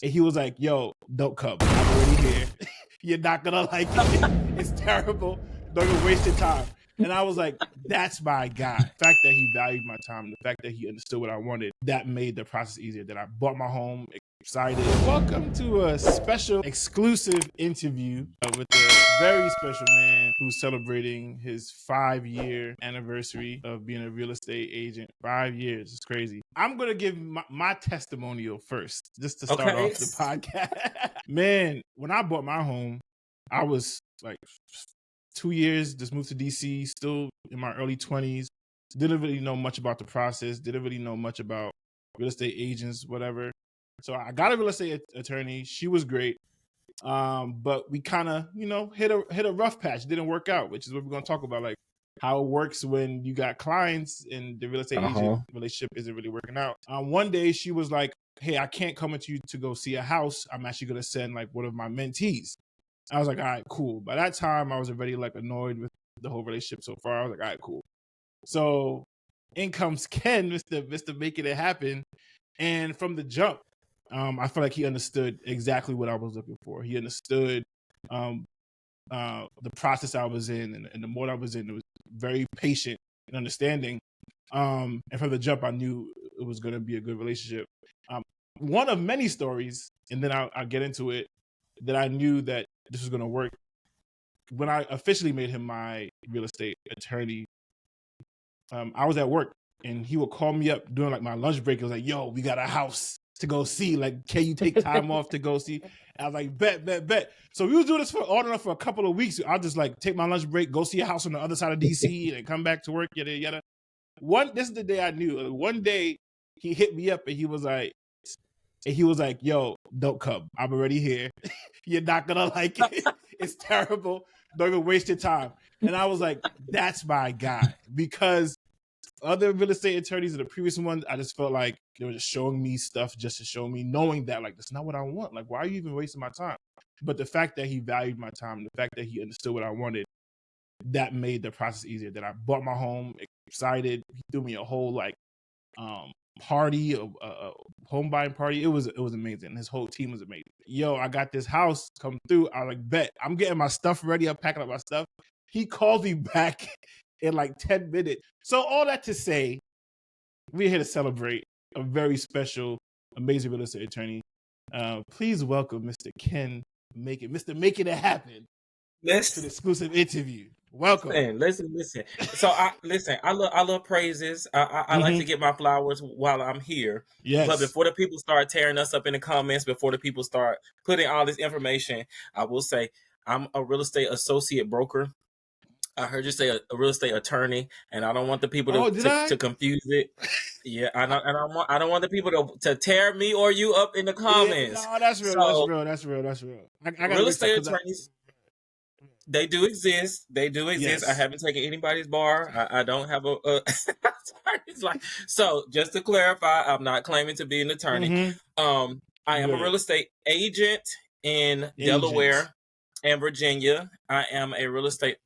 And he was like, yo, don't come. I'm already here. You're not going to like it. It's terrible. Don't even waste your time. And I was like, that's my guy. The fact that he valued my time, the fact that he understood what I wanted, that made the process easier. That I bought my home, excited. Welcome to a special exclusive interview with a very special man who's celebrating his 5-year anniversary of being a real estate agent. 5 years. It's crazy. I'm going to give my testimonial first, just to start off the podcast. Man, when I bought my home, I was like 2 years, just moved to DC, still in my early 20s. Didn't really know much about the process. Didn't really know much about real estate agents, whatever. So I got a real estate attorney. She was great. But we kind of, hit a rough patch. It didn't work out, which is what we're going to talk about, like how it works when you got clients and the real estate agent relationship isn't really working out. One day she was like, hey, I can't come with you to go see a house. I'm actually going to send like one of my mentees. I was like, all right, cool. By that time, I was already like annoyed with the whole relationship so far. I was like, all right, cool. So in comes Ken, Mr. Making It Happen. And from the jump, I feel like he understood exactly what I was looking for. He understood the process I was in and the mode I was in. It was very patient and understanding. And from the jump, I knew it was going to be a good relationship. One of many stories, and then I'll get into it, that I knew that this was going to work. When I officially made him my real estate attorney, I was at work and he would call me up during like my lunch break. It was like, yo, we got a house to go see. Like, can you take time off to go see? And I was like, bet. So we was doing this for a couple of weeks. I'll just like take my lunch break, go see a house on the other side of DC and come back to work, yada, yada. This is the day I knew. One day he hit me up and he was like, yo, don't come. I'm already here. You're not going to like it. It's terrible. Don't even waste your time. And I was like, that's my guy. Because other real estate attorneys in the previous ones, I just felt like they were just showing me stuff just to show me, knowing that like, that's not what I want. Like, why are you even wasting my time? But the fact that he valued my time, the fact that he understood what I wanted, that made the process easier. That I bought my home, excited. He threw me a whole like party, a home buying party. It was amazing. His whole team was amazing. Yo, I got this house come through. I was like, bet. I'm getting my stuff ready. I'm packing up my stuff. He called me back in like 10 minutes. So all that to say, we're here to celebrate a very special, amazing real estate attorney. Please welcome Mr. Ken Macon, Mr. Making It Happen, to the exclusive interview. Welcome. Listen. So I love praises. I like to get my flowers while I'm here. Yes. But before the people start tearing us up in the comments, before the people start putting all this information, I will say I'm a real estate associate broker. I heard you say a real estate attorney, and I don't want the people to confuse it. Yeah, I don't want the people to tear me or you up in the comments. Yeah, no, that's real. So, that's real. I real estate attorneys. They do exist. Yes. I haven't taken anybody's bar. I don't have a attorney's like. So just to clarify, I'm not claiming to be an attorney. I am a real estate agent in Delaware and Virginia. I am a real estate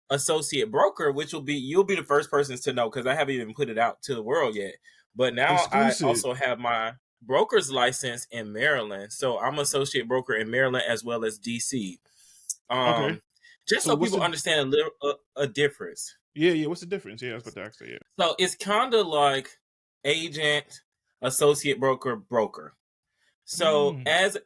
associate broker, which you'll be the first persons to know because I haven't even put it out to the world yet. But now exclusive. I also have my broker's license in Maryland. So I'm associate broker in Maryland as well as DC. Okay. Just so people understand a difference. Yeah. What's the difference? Yeah, I was about to ask that. Yeah. So it's kind of like agent, associate broker. So as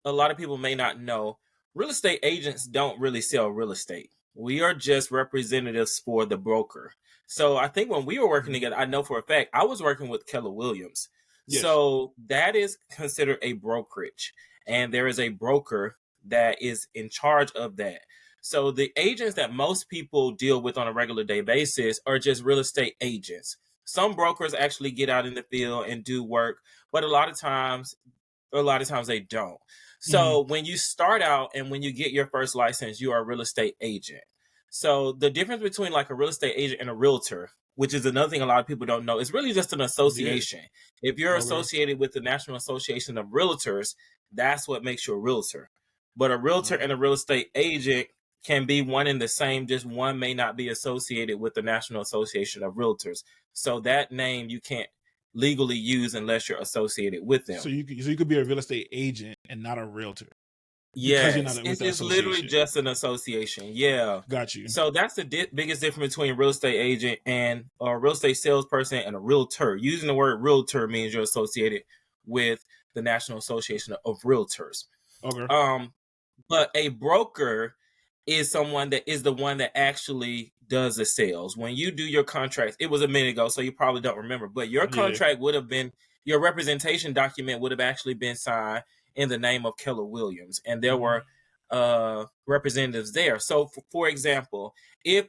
a lot of people may not know, real estate agents don't really sell real estate. We are just representatives for the broker. So I think when we were working together, I know for a fact I was working with Keller Williams. Yes. So that is considered a brokerage, and there is a broker that is in charge of that. So the agents that most people deal with on a regular day basis are just real estate agents. Some brokers actually get out in the field and do work, but a lot of times they don't. So when you start out and when you get your first license, you are a real estate agent. So the difference between like a real estate agent and a realtor, which is another thing a lot of people don't know, is really just an association. Yeah. If you're associated with the National Association of Realtors, that's what makes you a realtor. But a realtor and a real estate agent can be one and the same, just one may not be associated with the National Association of Realtors. So that name, you can't legally use unless you're associated with them. So you could be a real estate agent and not a realtor. Yes, Because you're not with the it's literally association. just an association. Yeah. Got you. So that's the biggest difference between a real estate agent and a real estate salesperson and a realtor. Using the word realtor means you're associated with the National Association of Realtors. Okay. But a broker is someone that is the one that actually does the sales. When you do your contracts, it was a minute ago, so you probably don't remember, but your contract would have been, your representation document would have actually been signed in the name of Keller Williams, and there were representatives there. So for example, if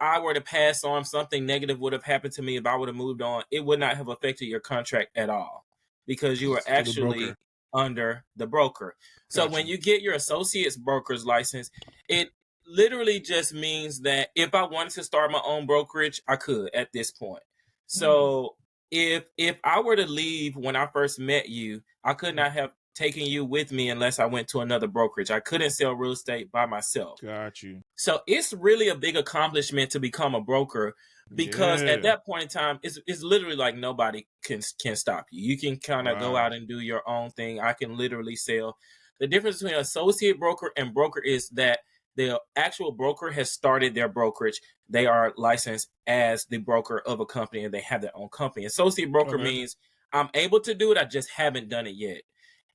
I were to pass on, something negative would have happened to me, if I would have moved on, it would not have affected your contract at all, because you were actually under the broker. So when you get your associate's broker's license, it literally just means that if I wanted to start my own brokerage, I could at this point. So if I were to leave when I first met you, I could not have taken you with me unless I went to another brokerage. I couldn't sell real estate by myself. Got you. So it's really a big accomplishment to become a broker, because at that point in time, it's literally like nobody can stop you. You can kind of go out and do your own thing. I can literally sell. The difference between associate broker and broker is that the actual broker has started their brokerage. They are licensed as the broker of a company and they have their own company. Associate broker means I'm able to do it, I just haven't done it yet.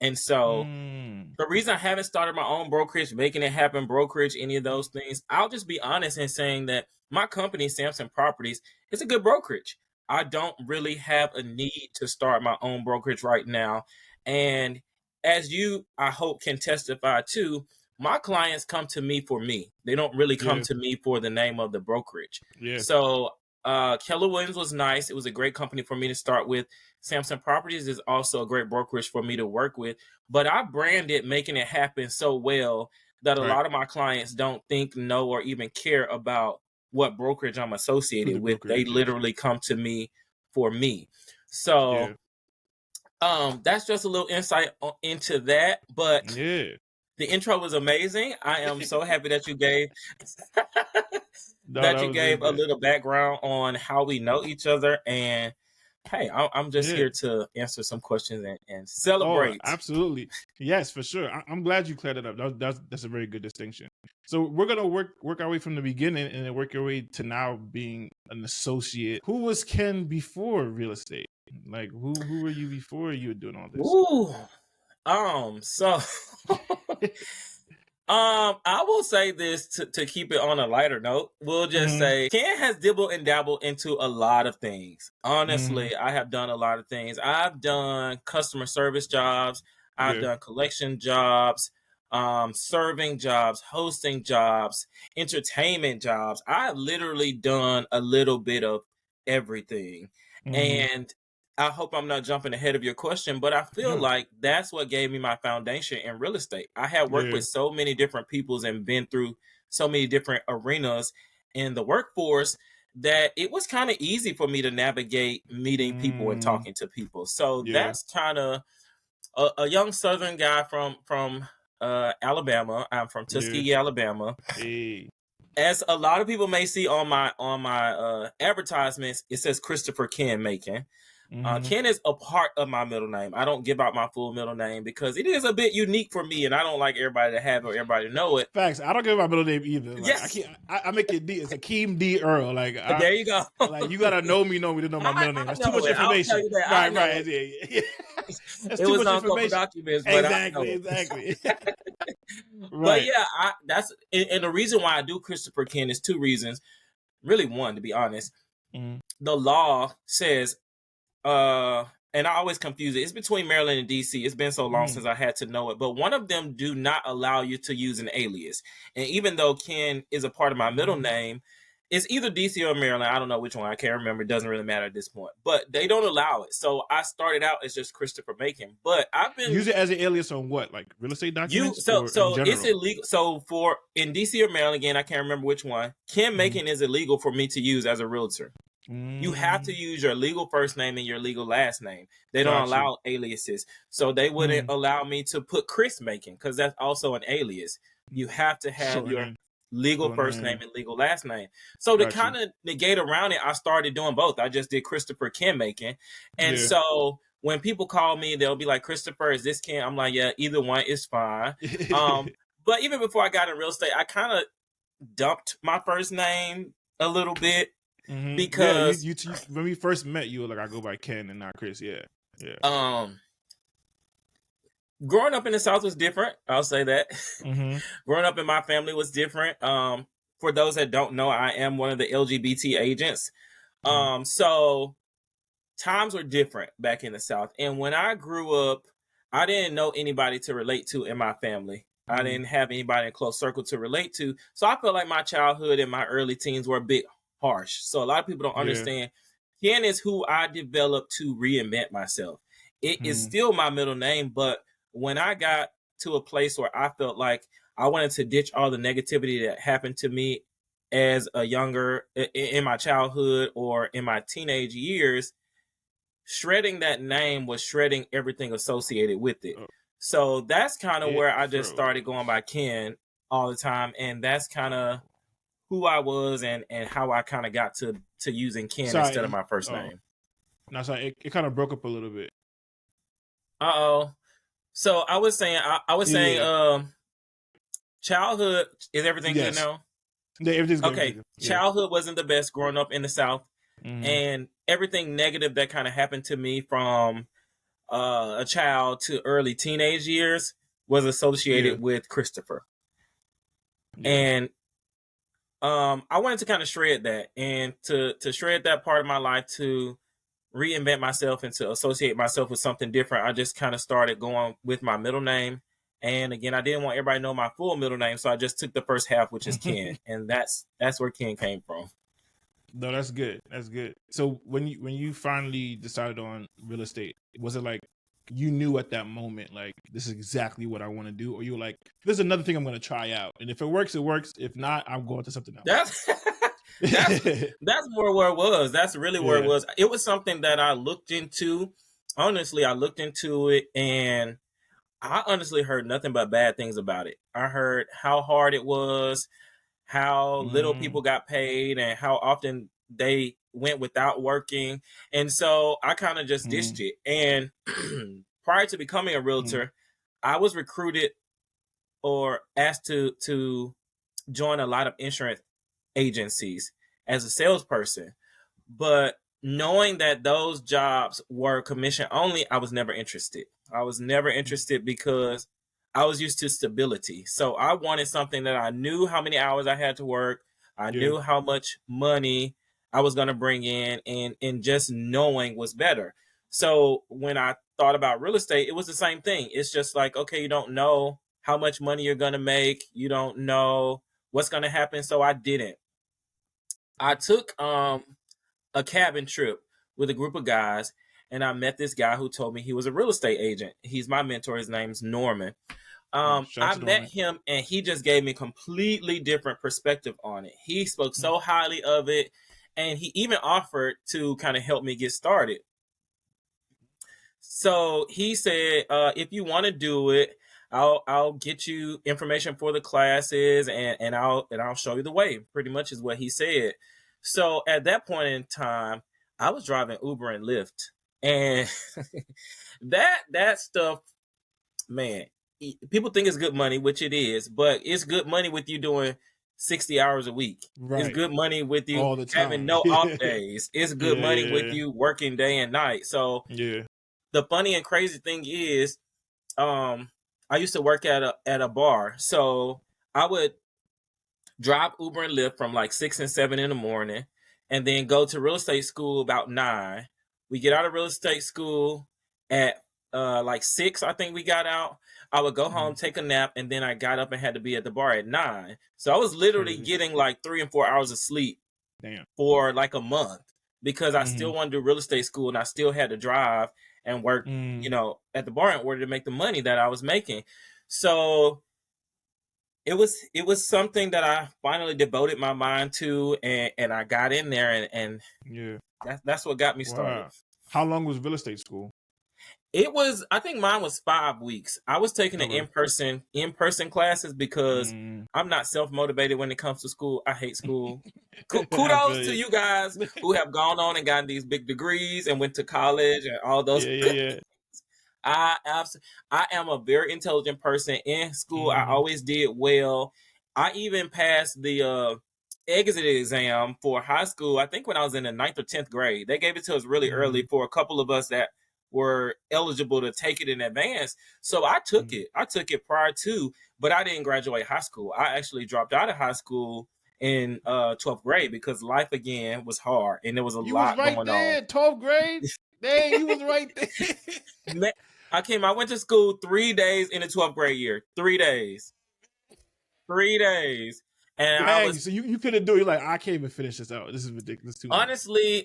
And so the reason I haven't started my own brokerage, making it happen brokerage, any of those things, I'll just be honest in saying that my company, Sampson Properties, is a good brokerage. I don't really have a need to start my own brokerage right now. And as you, I hope, can testify too, my clients come to me for me. They don't really come to me for the name of the brokerage. So Keller Williams was nice. It was a great company for me to start with. Sampson Properties is also a great brokerage for me to work with. But I branded making it happen so well that a lot of my clients don't think, know, or even care about what brokerage I'm associated with. They literally come to me for me. So that's just a little insight into that. But the intro was amazing. I am so happy that you gave a little background on how we know each other. And hey, I'm just here to answer some questions and celebrate. Oh, absolutely. Yes, for sure. I'm glad you cleared it up. That's a very good distinction. So we're gonna work our way from the beginning and then work our way to now being an associate. Who was Ken before real estate? Like who were you before you were doing all this? So I will say this to keep it on a lighter note. We'll just say Ken has dibbled and dabbled into a lot of things. Honestly, I have done a lot of things. I've done customer service jobs. I've done collection jobs, serving jobs, hosting jobs, entertainment jobs. I've literally done a little bit of everything. And I hope I'm not jumping ahead of your question, but I feel like that's what gave me my foundation in real estate. I had worked with so many different peoples and been through so many different arenas in the workforce that it was kind of easy for me to navigate meeting people and talking to people. So that's kind of a young Southern guy from Alabama. I'm from Tuskegee, Alabama. As a lot of people may see on my advertisements, it says Christopher Ken Macon. Ken is a part of my middle name. I don't give out my full middle name because it is a bit unique for me, and I don't like everybody to have it or everybody to know it. Facts. I don't give my middle name either. Like, I make it D. It's Akeem D. Earle. Like, there you go. Like, you gotta know me to know my middle name. That's too much information. Right. That's too much information. Documents, exactly. But yeah, that's and the reason why I do Christopher Ken is two reasons. Really, one, to be honest, the law says. And I always confuse it. It's between Maryland and DC. It's been so long since I had to know it. But one of them do not allow you to use an alias. And even though Ken is a part of my middle name, it's either DC or Maryland. I don't know which one. I can't remember. It doesn't really matter at this point. But they don't allow it. So I started out as just Christopher Macon. But I've been use it as an alias on what? Like real estate documents? So it's illegal. So for in DC or Maryland, again, I can't remember which one. Ken Macon is illegal for me to use as a realtor. You have to use your legal first name and your legal last name. They don't allow aliases. So they wouldn't allow me to put Chris Macon because that's also an alias. You have to have legal first name and legal last name. So to kind of negate around it, I started doing both. I just did Christopher Ken Macon. And so when people call me, they'll be like, Christopher, is this Ken? I'm like, yeah, either one is fine. But even before I got in real estate, I kind of dumped my first name a little bit because you when we first met, you were like, I go by Ken and not Chris. Growing up in the South was different. I'll say that. Growing up in my family was different. For those that don't know, I am one of the LGBT agents. So times were different back in the South. And when I grew up, I didn't know anybody to relate to in my family. I didn't have anybody in a close circle to relate to. So I felt like my childhood and my early teens were a bit harsh. So a lot of people don't understand. Ken is who I developed to reinvent myself. It is still my middle name, but when I got to a place where I felt like I wanted to ditch all the negativity that happened to me as a younger, in my childhood or in my teenage years, shredding that name was shredding everything associated with it. So that's kind of where I just started going by Ken all the time. And that's kind of who I was and how I kind of got to using Ken instead of my first name. No, sorry, it kind of broke up a little bit. So I was saying, childhood, is everything good now? Yeah, everything's good. Okay, childhood wasn't the best growing up in the South. And everything negative that kind of happened to me from a child to early teenage years was associated with Christopher. And I wanted to kind of shred that and to shred that part of my life, to reinvent myself and to associate myself with something different. I just kind of started going with my middle name. And again, I didn't want everybody to know my full middle name, so I just took the first half, which is Ken. And that's where Ken came from. No, that's good. That's good. So when you finally decided on real estate, was it like you knew at that moment, like, this is exactly what I want to do? Or you were like, this is another thing I'm going to try out. And if it works, it works. If not, I'm going to something else. That's more where it was. That's really where it was. It was something that I looked into. Honestly, I looked into it and I honestly heard nothing but bad things about it. I heard how hard it was, how little people got paid, and how often they went without working. And so I kind of just ditched it. And prior to becoming a realtor, I was recruited or asked to join a lot of insurance agencies as a salesperson. But knowing that those jobs were commission only, I was never interested. I was never interested because I was used to stability. So I wanted something that I knew how many hours I had to work. I knew how much money I was going to bring in, and just knowing was better. So when I thought about real estate, it was the same thing. It's just like, okay, you don't know how much money you're going to make. You don't know what's going to happen. So I didn't. I took a cabin trip with a group of guys, and I met this guy who told me he was a real estate agent. He's my mentor. His name's Norman. I met him, and he just gave me a completely different perspective on it. He spoke so highly of it, and he even offered to kind of help me get started. So he said, if you want to do it, I'll get you information for the classes, and I'll show you the way. Pretty much is what he said. So at that point in time, I was driving Uber and Lyft, and that stuff, man, people think it's good money, which it is, but it's good money with you doing 60 hours a week. Right. It's good money with you all the time, having no off days. It's good money with you working day and night. So the funny and crazy thing is, I used to work at a bar. So I would drive Uber and Lyft from like 6 and 7 in the morning, and then go to real estate school about 9. We get out of real estate school at like 6, I think we got out. I would go home, take a nap, and then I got up and had to be at the bar at 9. So I was literally getting like 3 and 4 hours of sleep for like a month, because I still wanted to do real estate school, and I still had to drive and work, at the bar in order to make the money that I was making. So it was something that I finally devoted my mind to, and I got in there, and that's what got me started. How long was real estate school? I think mine was 5 weeks. I was taking the in-person classes because I'm not self-motivated when it comes to school. I hate school. Kudos to you guys who have gone on and gotten these big degrees and went to college and all those. Yeah. I am a very intelligent person in school. I always did well. I even passed the exit exam for high school. I think when I was in the 9th or 10th grade, they gave it to us really early for a couple of us that were eligible to take it in advance. So I took it. I took it prior to, but I didn't graduate high school. I actually dropped out of high school in 12th grade because life again was hard and there was a lot going on. 12th grade. Dang, you was right there. I went to school 3 days in the 12th grade year. 3 days. 3 days. And Dang, I was so you couldn't do it. You're like, I can't even finish this out. This is ridiculous. Too much.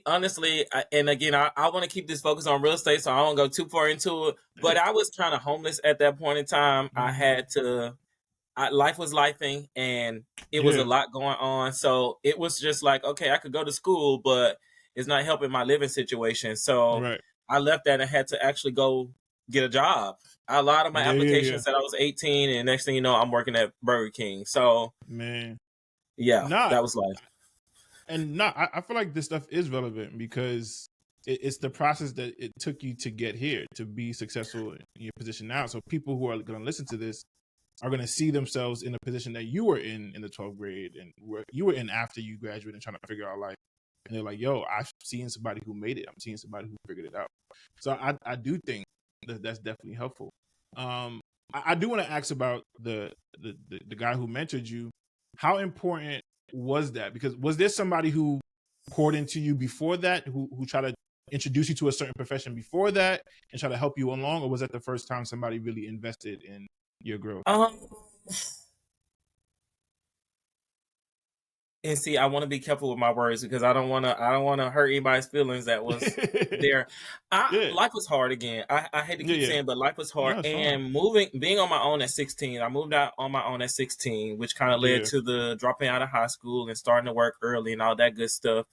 honestly, and again, I want to keep this focus on real estate, so I don't go too far into it. But I was kind of homeless at that point in time. I had to. Life was lifing, and it was a lot going on. So it was just like, okay, I could go to school, but it's not helping my living situation. So I left that and had to actually go get a job. I lied on my application, said I was 18, and next thing you know, I'm working at Burger King. So that was life. And I feel like this stuff is relevant because it's the process that it took you to get here to be successful in your position now. So people who are going to listen to this are going to see themselves in the position that you were in the 12th grade and where you were in after you graduated and trying to figure out life. And they're like, yo, I've seen somebody who made it. I'm seeing somebody who figured it out. So I do think that's definitely helpful. I do want to ask about the guy who mentored you. How important was that? Because was there somebody who poured into you before that, who tried to introduce you to a certain profession before that and try to help you along, or was that the first time somebody really invested in your growth? And see, I want to be careful with my words because I don't want to hurt anybody's feelings that was there. Life was hard again. I hate to keep saying, but life was hard. No, and being on my own at 16, I moved out on my own at 16, which kind of led to the dropping out of high school and starting to work early and all that good stuff.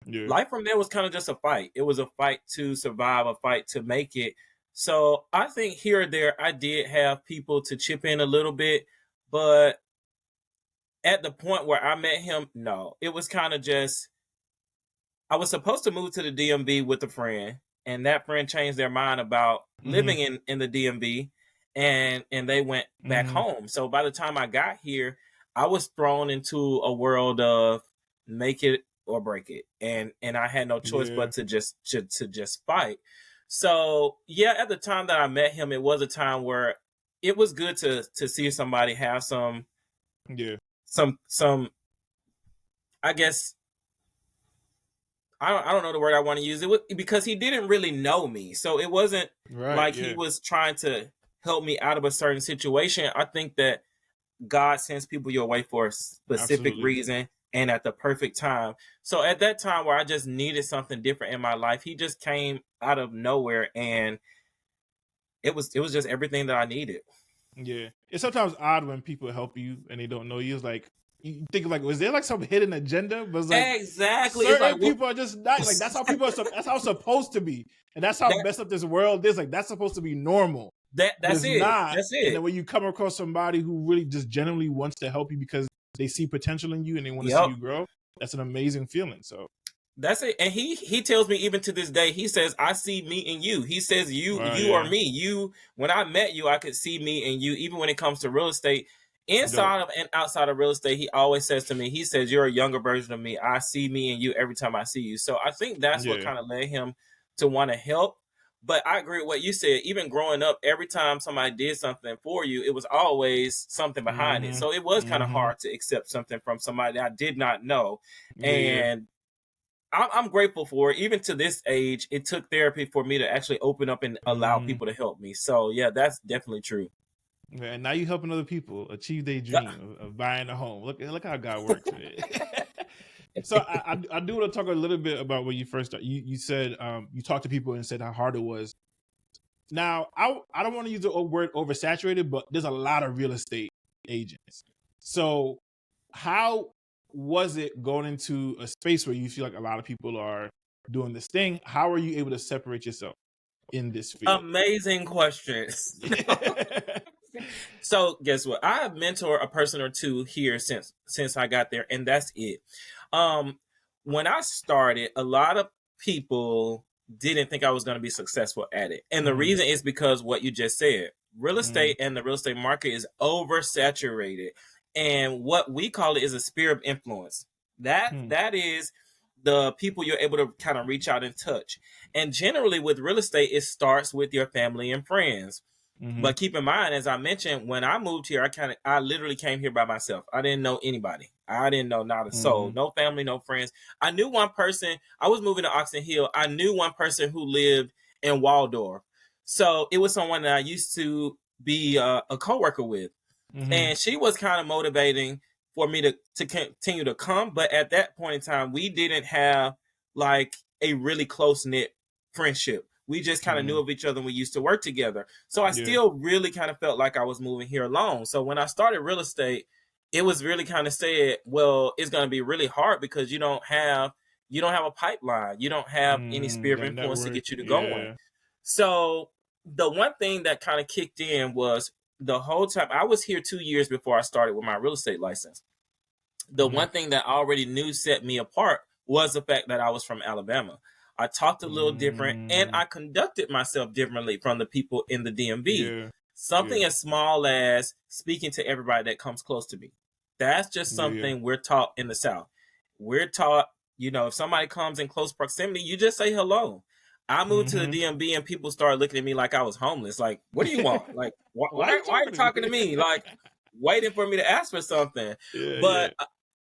Life from there was kind of just a fight. It was a fight to survive, a fight to make it. So I think here or there, I did have people to chip in a little bit, but at the point where I met him, no, it was kind of just, I was supposed to move to the DMV with a friend, and that friend changed their mind about living in the DMV, and they went back home. So by the time I got here, I was thrown into a world of make it or break it, and I had no choice but to just fight. So at the time that I met him, it was a time where it was good to see somebody have some I guess I don't know the word I want to use. It was because he didn't really know me. So it wasn't he was trying to help me out of a certain situation. I think that God sends people your way for a specific reason and at the perfect time. So at that time where I just needed something different in my life, he just came out of nowhere and it was just everything that I needed. Yeah. It's sometimes odd when people help you and they don't know you. It's like, you think like, was there like some hidden agenda? But it's like exactly, certain people are just not like that's how people are. That's how it's supposed to be, and that's how messed up this world is. Like that's supposed to be normal. That's it. That's it. And then when you come across somebody who really just genuinely wants to help you because they see potential in you and they want to see you grow, that's an amazing feeling. So that's it. And he tells me even to this day, he says, I see me in you. He says, you are me. You, when I met you, I could see me in you. Even when it comes to real estate, inside of and outside of real estate, he always says to me, he says, you're a younger version of me. I see me in you every time I see you. So I think that's what kind of led him to want to help. But I agree with what you said. Even growing up, every time somebody did something for you, it was always something behind it. So it was kind of hard to accept something from somebody that I did not know. And I'm grateful for it. Even to this age, it took therapy for me to actually open up and allow people to help me. So that's definitely true. And now you're helping other people achieve their dream of buying a home. Look how God works. So I do want to talk a little bit about when you first started. You said you talked to people and said how hard it was. Now I don't want to use the word oversaturated, but there's a lot of real estate agents. So how was it going into a space where you feel like a lot of people are doing this thing? How are you able to separate yourself? in this field? Amazing question. So guess what? I have mentored a person or two here since I got there, and that's it. When I started, a lot of people didn't think I was going to be successful at it, and the reason is because what you just said. Real estate and the real estate market is oversaturated, and what we call it is a sphere of influence. That is the people you're able to kind of reach out and touch. And generally with real estate, it starts with your family and friends. But keep in mind, as I mentioned, when I moved here, I literally came here by myself. I didn't know anybody. I didn't know not a soul, no family, no friends. I knew one person. I was moving to Oxon Hill. I knew one person who lived in Waldorf. So it was someone that I used to be a coworker with. And she was kind of motivating for me to continue to come. But at that point in time, we didn't have like a really close-knit friendship. We just kind of knew of each other and we used to work together. So I still really kind of felt like I was moving here alone. So when I started real estate, it was really kind of said, well, it's going to be really hard because you don't have a pipeline. You don't have any sphere of influence to get you to going. So the one thing that kind of kicked in was the whole time I was here 2 years before I started with my real estate license. The one thing that I already knew set me apart was the fact that I was from Alabama. I talked a little different and I conducted myself differently from the people in the DMV. Something as small as speaking to everybody that comes close to me. That's just something we're taught in the South. We're taught, if somebody comes in close proximity, you just say hello. I moved to the DMV and people started looking at me like I was homeless. Like, what do you want? Like, why are you talking to me? Like, waiting for me to ask for something. But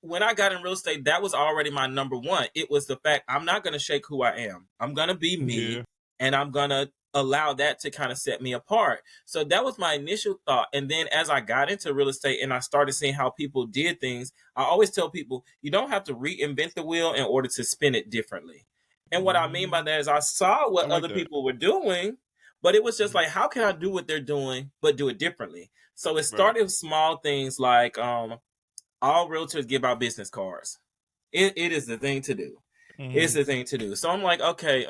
when I got in real estate, that was already my number one. It was the fact I'm not going to shake who I am. I'm going to be me, and I'm going to allow that to kind of set me apart. So that was my initial thought. And then as I got into real estate and I started seeing how people did things, I always tell people, you don't have to reinvent the wheel in order to spin it differently. And what I mean by that is I saw what other people were doing, but it was just like, how can I do what they're doing, but do it differently? So it started with small things like, all realtors give out business cards. It is the thing to do. It's the thing to do. So I'm like, okay,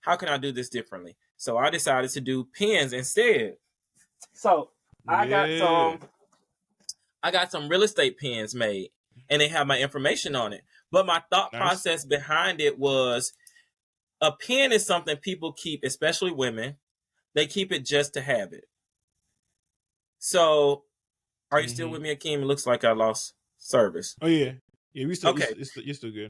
how can I do this differently? So I decided to do pins instead. So I got some real estate pins made, and they have my information on it. But my thought process behind it was, a pin is something people keep, especially women. They keep it just to have it. So, are you still with me, Akeem? It looks like I lost service. Oh yeah, we still okay. You're still good.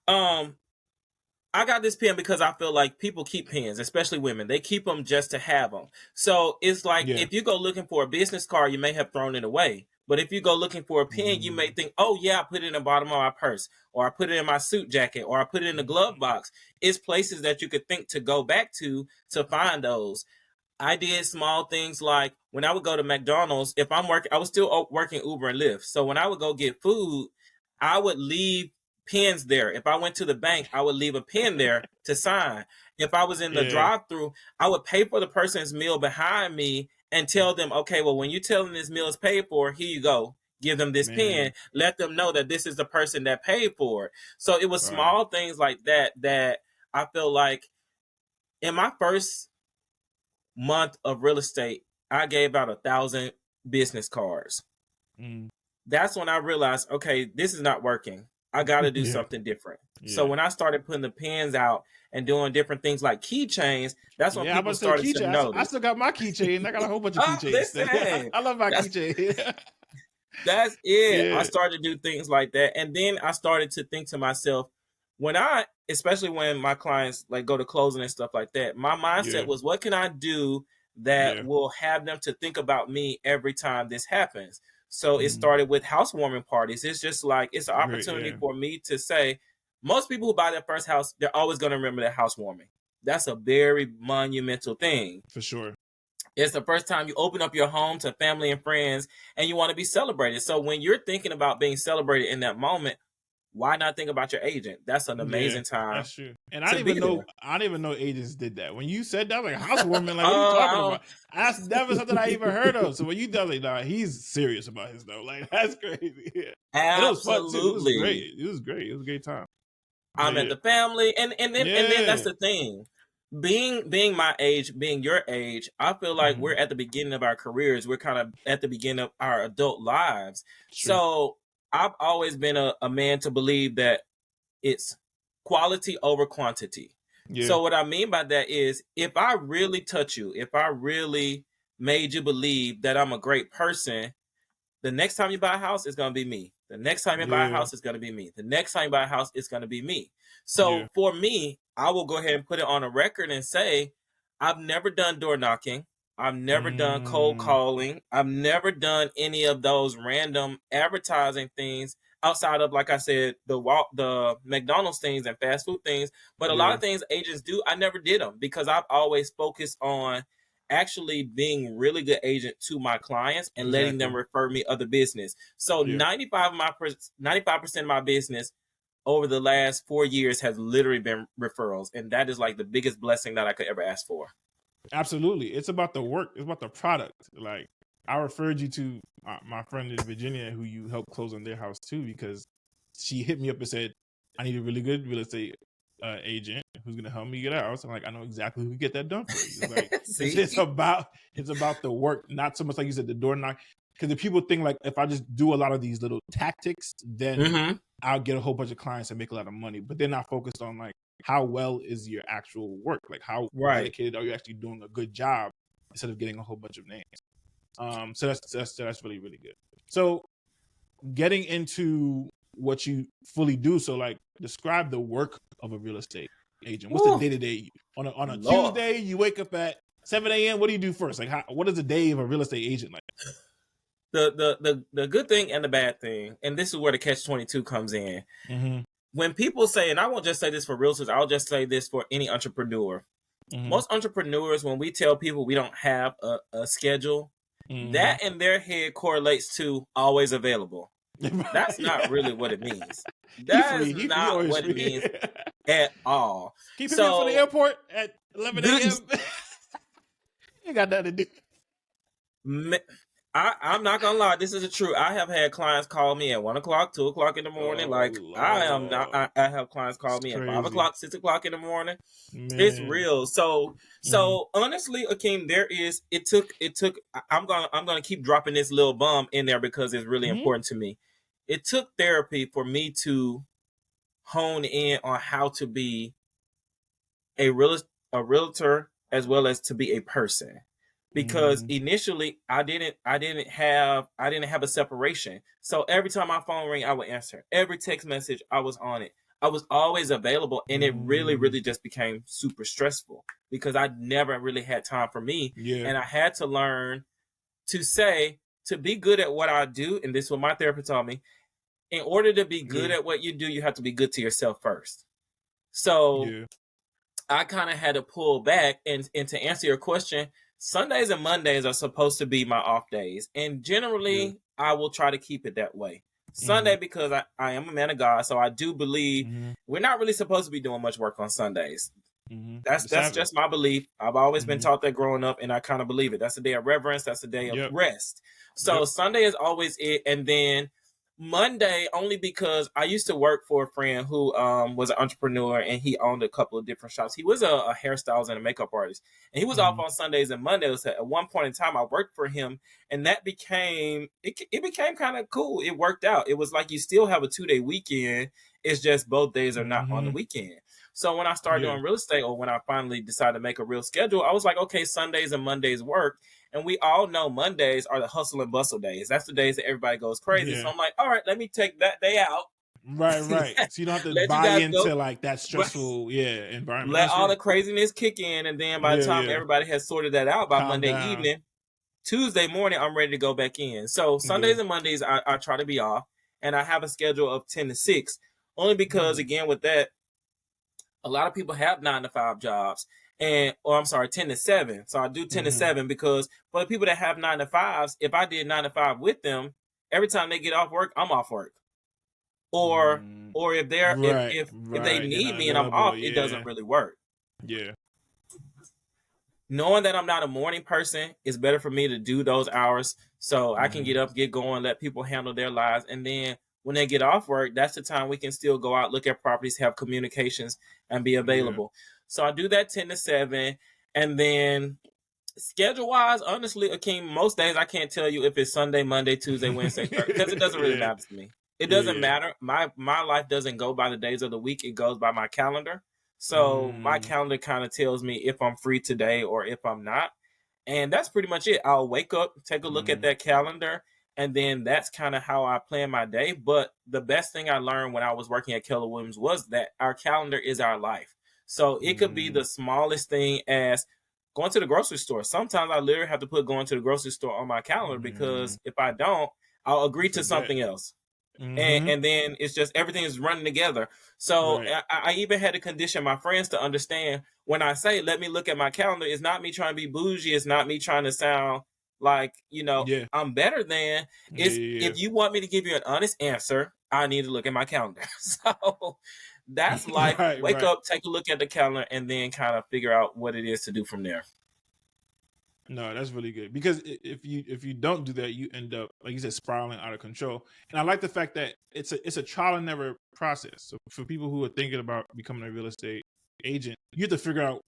I got this pin because I feel like people keep pins, especially women. They keep them just to have them. So it's like if you go looking for a business card, you may have thrown it away. But if you go looking for a pin, you may think, oh, yeah, I put it in the bottom of my purse, or I put it in my suit jacket, or I put it in the glove box. It's places that you could think to go back to find those. I did small things like when I would go to McDonald's, if I'm working, I was still working Uber and Lyft. So when I would go get food, I would leave pins there. If I went to the bank, I would leave a pin there to sign. If I was in the drive-thru, I would pay for the person's meal behind me and tell them, okay, well, when you tell them this meal is paid for, here you go. Give them this pin. Let them know that this is the person that paid for it. So it was small things like that I feel like in my first month of real estate, I gave out 1,000 business cards. That's when I realized, okay, this is not working. I got to do something different. So when I started putting the pins out and doing different things like keychains, that's when people started to notice. I still got my keychain. I got a whole bunch of keychains. I love my keychain. That's it. I started to do things like that. And then I started to think to myself, especially when my clients like go to closing and stuff like that, my mindset was, what can I do that will have them to think about me every time this happens? So it started with housewarming parties. It's just like, it's an opportunity for me to say, most people who buy their first house, they're always going to remember their housewarming. That's a very monumental thing. For sure. It's the first time you open up your home to family and friends and you want to be celebrated. So when you're thinking about being celebrated in that moment, why not think about your agent? That's an amazing time. That's true. And I didn't even know agents did that. When you said that, I'm like, housewarming, like, what are you talking about? That's never something I even heard of. So when you tell me, nah, he's serious about his though. Like, that's crazy. Absolutely. It was fun too. It was great. It was great. It was a great time. I met the family, and then that's the thing. being my age, being your age, I feel like Mhm. we're at the beginning of our careers. We're kind of at the beginning of our adult lives. True. So I've always been a man to believe that it's quality over quantity. Yeah. So what I mean by that is, if I really touch you, if I really made you believe that I'm a great person, the next time you buy a house, it's going to be me. The next time you buy a Yeah. house, it's going to be me. The next time you buy a house, it's going to be me. Yeah. So for me, I will go ahead and put it on a record and say, I've never done door knocking. I've never done cold calling. I've never done any of those random advertising things outside of, like I said, the McDonald's things and fast food things. But a lot Yeah. of things agents do, I never did them because I've always focused on actually being really good agent to my clients and letting them Exactly. refer me other business. So Yeah. 95% of my business over the last 4 years has literally been referrals, and that is like the biggest blessing that I could ever ask for. Absolutely. It's about the work. It's about the product. Like, I referred you to my friend in Virginia who you helped close on their house too, because she hit me up and said, I need a really good real estate agent who's going to help me get a house. I'm like, I know exactly who can get that done for you. It's like, it's about the work, not so much like you said, the door knock. Because if people think like, if I just do a lot of these little tactics, then I'll get a whole bunch of clients and make a lot of money. But they're not focused on like, how well is your actual work? Like, how dedicated are you actually doing a good job instead of getting a whole bunch of names? So that's really, really good. So getting into what you fully do. So like, describe the work of a real estate agent. What's the day to day on a Tuesday? You wake up at 7 a.m. What do you do first? Like, what is the day of a real estate agent like? The good thing and the bad thing, and this is where the catch-22 comes in. When people say, and I won't just say this for realtors, I'll just say this for any entrepreneur. Most entrepreneurs, when we tell people we don't have a schedule, that in their head correlates to always available. That's not really what it means. That is not what it means at all. Keep me up for the airport at 11 a.m. You got nothing to do. I'm not gonna lie, this is the truth. I have had clients call me at 1 o'clock, 2 o'clock in the morning. I have clients call me at 5 o'clock, 6 o'clock in the morning. Man. It's real. So honestly, Akeem, I'm gonna keep dropping this little bomb in there because it's really important to me. It took therapy for me to hone in on how to be a realtor as well as to be a person. Because initially I didn't have a separation. So every time my phone rang, I would answer. Every text message, I was on it. I was always available, and it really, really just became super stressful because I never really had time for me. And I had to learn to be good at what I do, and this is what my therapist taught me. In order to be good at what you do, you have to be good to yourself first. So I kind of had to pull back, and to answer your question, Sundays and Mondays are supposed to be my off days. And generally, I will try to keep it that way. Sunday, because I am a man of God, so I do believe we're not really supposed to be doing much work on Sundays. That's just my belief. I've always been taught that growing up, and I kind of believe it. That's a day of reverence. That's a day of rest. So Sunday is always it. And then Monday, only because I used to work for a friend who was an entrepreneur, and he owned a couple of different shops. He was a hairstylist and a makeup artist, and he was off on Sundays and Mondays. At one point in time, I worked for him, and that became kind of cool. It worked out. It was like you still have a 2-day weekend. It's just both days are not on the weekend. So when I started doing real estate, or when I finally decided to make a real schedule, I was like, okay, Sundays and Mondays work. And we all know Mondays are the hustle and bustle days. That's the days that everybody goes crazy. So I'm like, all right, let me take that day out. Right. So you don't have to buy into like that stressful environment. Let all the craziness kick in. And then by the time everybody has sorted that out by Monday evening, Tuesday morning, I'm ready to go back in. So Sundays and Mondays, I try to be off. And I have a schedule of 10 to 6. Only because, again, with that, a lot of people have 9-to-5 jobs. 10 to 7. So I do 10 to 7 because for the people that have 9-to-5s, if I did 9 to 5 with them, every time they get off work, I'm off work. Or if they're if they need me and I'm off, it doesn't really work. Knowing that I'm not a morning person, it's better for me to do those hours so I can get up, get going, let people handle their lives, and then when they get off work, that's the time we can still go out, look at properties, have communications, and be available. So I do that 10 to 7. And then schedule wise, honestly, Akeem, most days I can't tell you if it's Sunday, Monday, Tuesday, Wednesday, Thursday, because it doesn't really matter to me. It doesn't matter. My life doesn't go by the days of the week. It goes by my calendar. So my calendar kind of tells me if I'm free today or if I'm not. And that's pretty much it. I'll wake up, take a look at that calendar, and then that's kind of how I plan my day. But the best thing I learned when I was working at Keller Williams was that our calendar is our life. So it could be the smallest thing as going to the grocery store. Sometimes I literally have to put going to the grocery store on my calendar because if I don't, I'll agree to something else. And then it's just everything is running together. So I even had to condition my friends to understand when I say, let me look at my calendar, it's not me trying to be bougie. It's not me trying to sound like, I'm better than. If you want me to give you an honest answer, I need to look at my calendar. So that's life. Wake up, take a look at the calendar, and then kind of figure out what it is to do from there. No, that's really good, because if you don't do that, you end up, like you said, spiraling out of control. And I like the fact that it's a trial and error process. So for people who are thinking about becoming a real estate agent, you have to figure out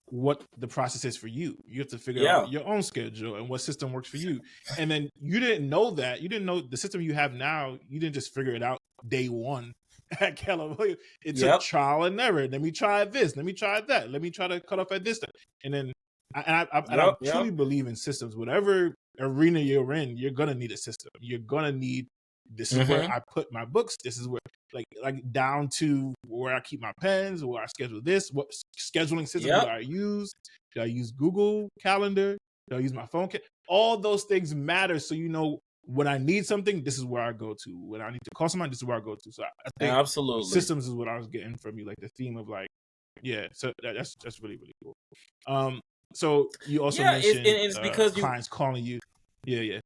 what the process is for you. You have to figure out your own schedule and what system works for you. And then you didn't know that. You didn't know the system you have now. You didn't just figure it out day one at Keller Williams. It's a trial and error. Let me try this. Let me try that. Let me try to cut off at this time. And then I truly believe in systems. Whatever arena you're in, you're gonna need a system. You're gonna need, this is where I put my books. This is where, like down to where I keep my pens, where I schedule this. What scheduling system do I use? Do I use Google Calendar? Do I use my phone? All those things matter. So when I need something, this is where I go to. When I need to call somebody, this is where I go to. So I think absolutely systems is what I was getting from you, like the theme of so that's really, really cool. So you also mentioned it's because clients calling you. Yeah.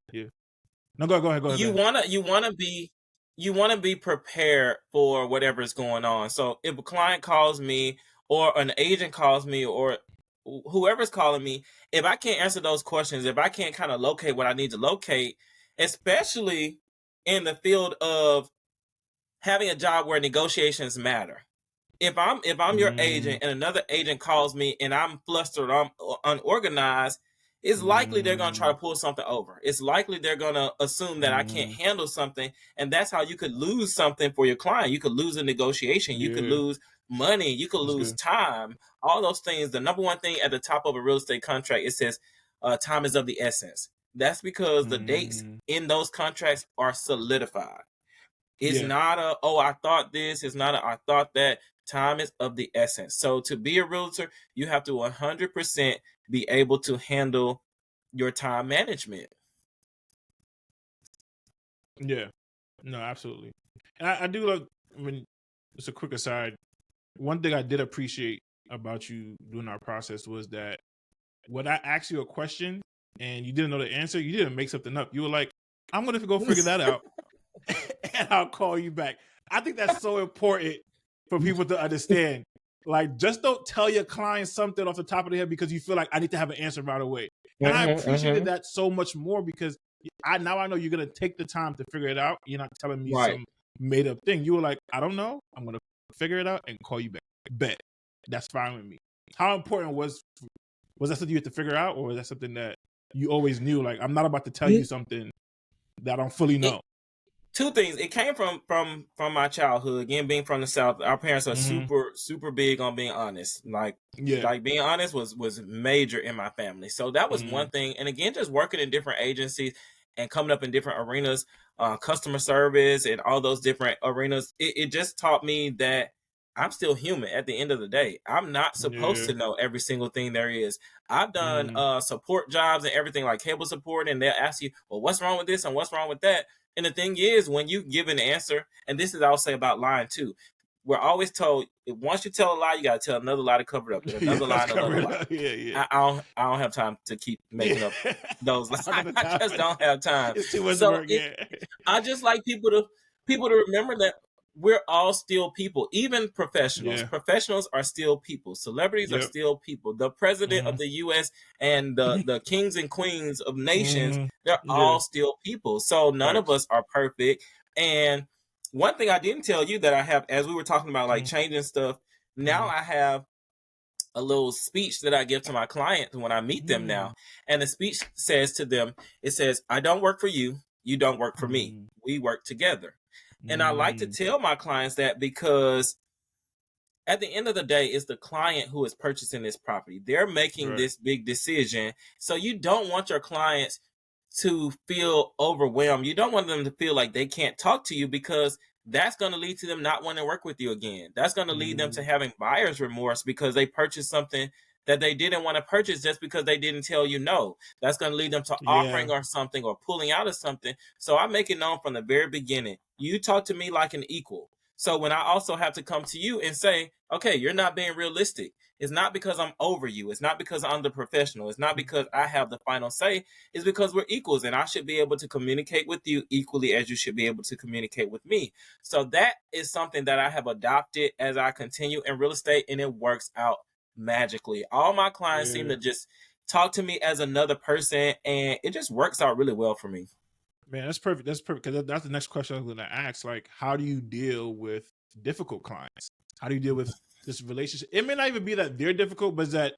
No, go ahead. You wanna be prepared for whatever is going on. So if a client calls me or an agent calls me or whoever's calling me, if I can't answer those questions, if I can't kind of locate what I need to locate, especially in the field of having a job where negotiations matter. If I'm your agent and another agent calls me and I'm flustered, I'm unorganized, it's likely they're going to try to pull something over. It's likely they're going to assume that I can't handle something, and that's how you could lose something for your client. You could lose a negotiation. You could lose money. You could lose time. All those things. The number one thing at the top of a real estate contract, it says time is of the essence. That's because the dates in those contracts are solidified. It's not I thought this. It's not I thought that. Time is of the essence. So to be a realtor, you have to 100% be able to handle your time management. Yeah, no, absolutely. And I do love, just a quick aside, one thing I did appreciate about you doing our process was that when I asked you a question and you didn't know the answer, you didn't make something up. You were like, I'm going to go figure that out and I'll call you back. I think that's so important for people to understand. Like, just don't tell your client something off the top of their head because you feel like I need to have an answer right away. And I appreciated that so much more because I know you're going to take the time to figure it out. You're not telling me some made up thing. You were like, I don't know. I'm going to figure it out and call you back. Bet. That's fine with me. How important was that something you had to figure out, or was that something that you always knew? Like, I'm not about to tell you something that I don't fully know. Two things. It came from my childhood. Again, being from the South, our parents are super big on being honest. Like being honest was major in my family. So that was one thing. And again, just working in different agencies and coming up in different arenas, customer service and all those different arenas, it just taught me that I'm still human at the end of the day. I'm not supposed to know every single thing there is. I've done support jobs and everything, like cable support, and they'll ask you, well, what's wrong with this and what's wrong with that? And the thing is, when you give an answer, and this is I'll say about lying too, we're always told once you tell a lie, you got to tell another lie to cover it up. And another lie, another lie. I don't have time to keep making up those lies. I just don't have time. It's too much work. I just like people to remember that we're all still people, even professionals. Professionals are still people. Celebrities are still people. The president of the U.S. and the kings and queens of nations, they're all still people. So none of us are perfect. And one thing I didn't tell you that I have, as we were talking about like changing stuff, now I have a little speech that I give to my clients when I meet them now. And the speech says to them, it says, I don't work for you. You don't work for me. We work together. And I like to tell my clients that because at the end of the day, it's the client who is purchasing this property. They're making this big decision. So you don't want your clients to feel overwhelmed. You don't want them to feel like they can't talk to you, because that's going to lead to them not wanting to work with you again. That's going to lead them to having buyer's remorse because they purchased something that they didn't want to purchase just because they didn't tell you no. That's going to lead them to offering or something or pulling out of something. So I make it known from the very beginning. You talk to me like an equal. So when I also have to come to you and say, okay, you're not being realistic. It's not because I'm over you. It's not because I'm the professional. It's not because I have the final say. It's because we're equals, and I should be able to communicate with you equally as you should be able to communicate with me. So that is something that I have adopted as I continue in real estate, and it works out magically. All my clients seem to just talk to me as another person, and it just works out really well for me. Man, that's perfect. That's perfect, because that's the next question I was going to ask. Like, how do you deal with difficult clients? How do you deal with this relationship? It may not even be that they're difficult, but it's that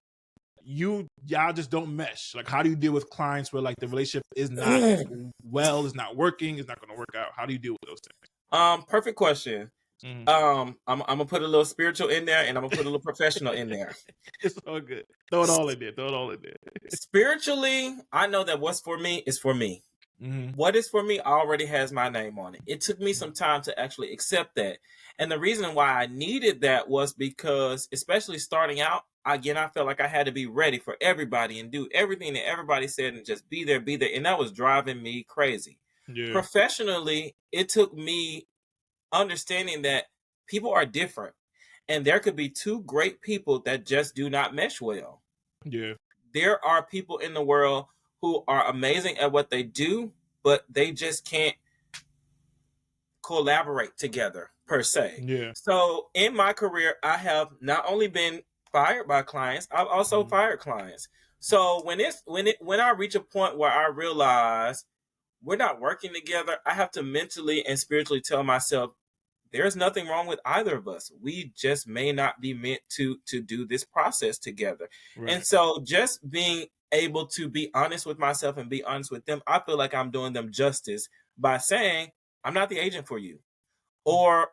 y'all just don't mesh. Like, how do you deal with clients where like the relationship is not it's not working, it's not going to work out? How do you deal with those things? Perfect question. I'm gonna put a little spiritual in there, and I'm gonna put a little professional in there. It's all good. Throw it all in there. Spiritually, I know that what's for me is for me. What is for me already has my name on it. It took me some time to actually accept that. And the reason why I needed that was because, especially starting out, again, I felt like I had to be ready for everybody and do everything that everybody said and just be there. And that was driving me crazy. Professionally, it took me understanding that people are different, and there could be two great people that just do not mesh well. There are people in the world who are amazing at what they do, but they just can't collaborate together per se. So in my career, I have not only been fired by clients, I've also fired clients. So when I reach a point where I realize we're not working together, I have to mentally and spiritually tell myself, there's nothing wrong with either of us. We just may not be meant to do this process together. And so just being able to be honest with myself and be honest with them, I feel like I'm doing them justice by saying, I'm not the agent for you. Or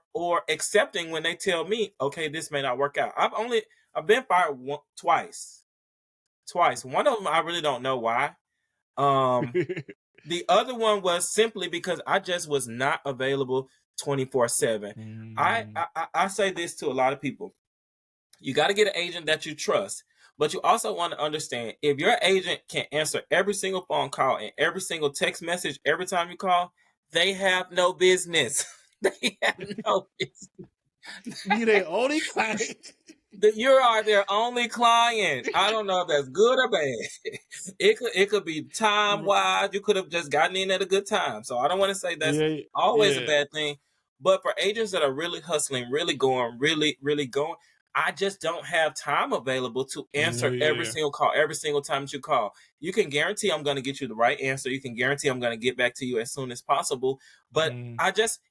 accepting when they tell me, okay, this may not work out. I've been fired twice. One of them, I really don't know why. The other one was simply because I just was not available 24/7. I say this to a lot of people. You got to get an agent that you trust, but you also want to understand, if your agent can answer every single phone call and every single text message every time you call, they have no business. They have no business. You their only client. You are their only client. I don't know if that's good or bad. It could be time wise. You could have just gotten in at a good time. So I don't want to say that's always a bad thing. But for agents that are really hustling, really going, really, really going, I just don't have time available to answer every single call, every single time that you call. You can guarantee I'm going to get you the right answer. You can guarantee I'm going to get back to you as soon as possible. But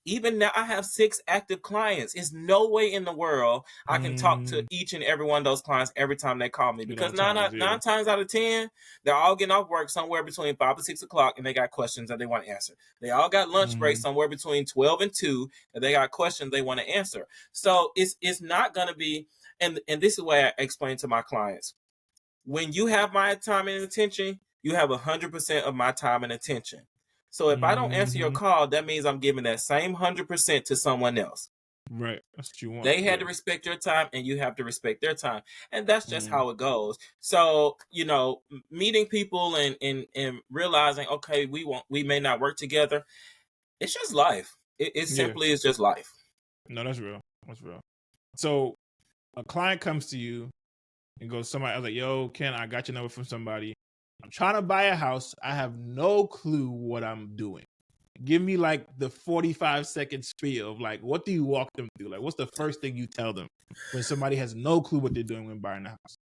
even now, I have 6 active clients. There's no way in the world I can talk to each and every one of those clients every time they call me. Because nine times out of 10, they're all getting off work somewhere between 5 and 6 o'clock, and they got questions that they want to answer. They all got lunch breaks somewhere between 12 and 2, and they got questions they want to answer. So it's not going to be, and this is what I explain to my clients. When you have my time and attention, you have 100% of my time and attention. So if I don't answer your call, that means I'm giving that same 100% to someone else. Right. That's what you want. They had to respect your time, and you have to respect their time. And that's just how it goes. So, meeting people and realizing, okay, we may not work together. It's just life. It simply is just life. No, that's real. That's real. So a client comes to you and goes, I was like, yo, Ken, I got your number from somebody. I'm trying to buy a house. I have no clue what I'm doing. Give me like the 45-second spiel of like, what do you walk them through? Like, what's the first thing you tell them when somebody has no clue what they're doing when buying a house?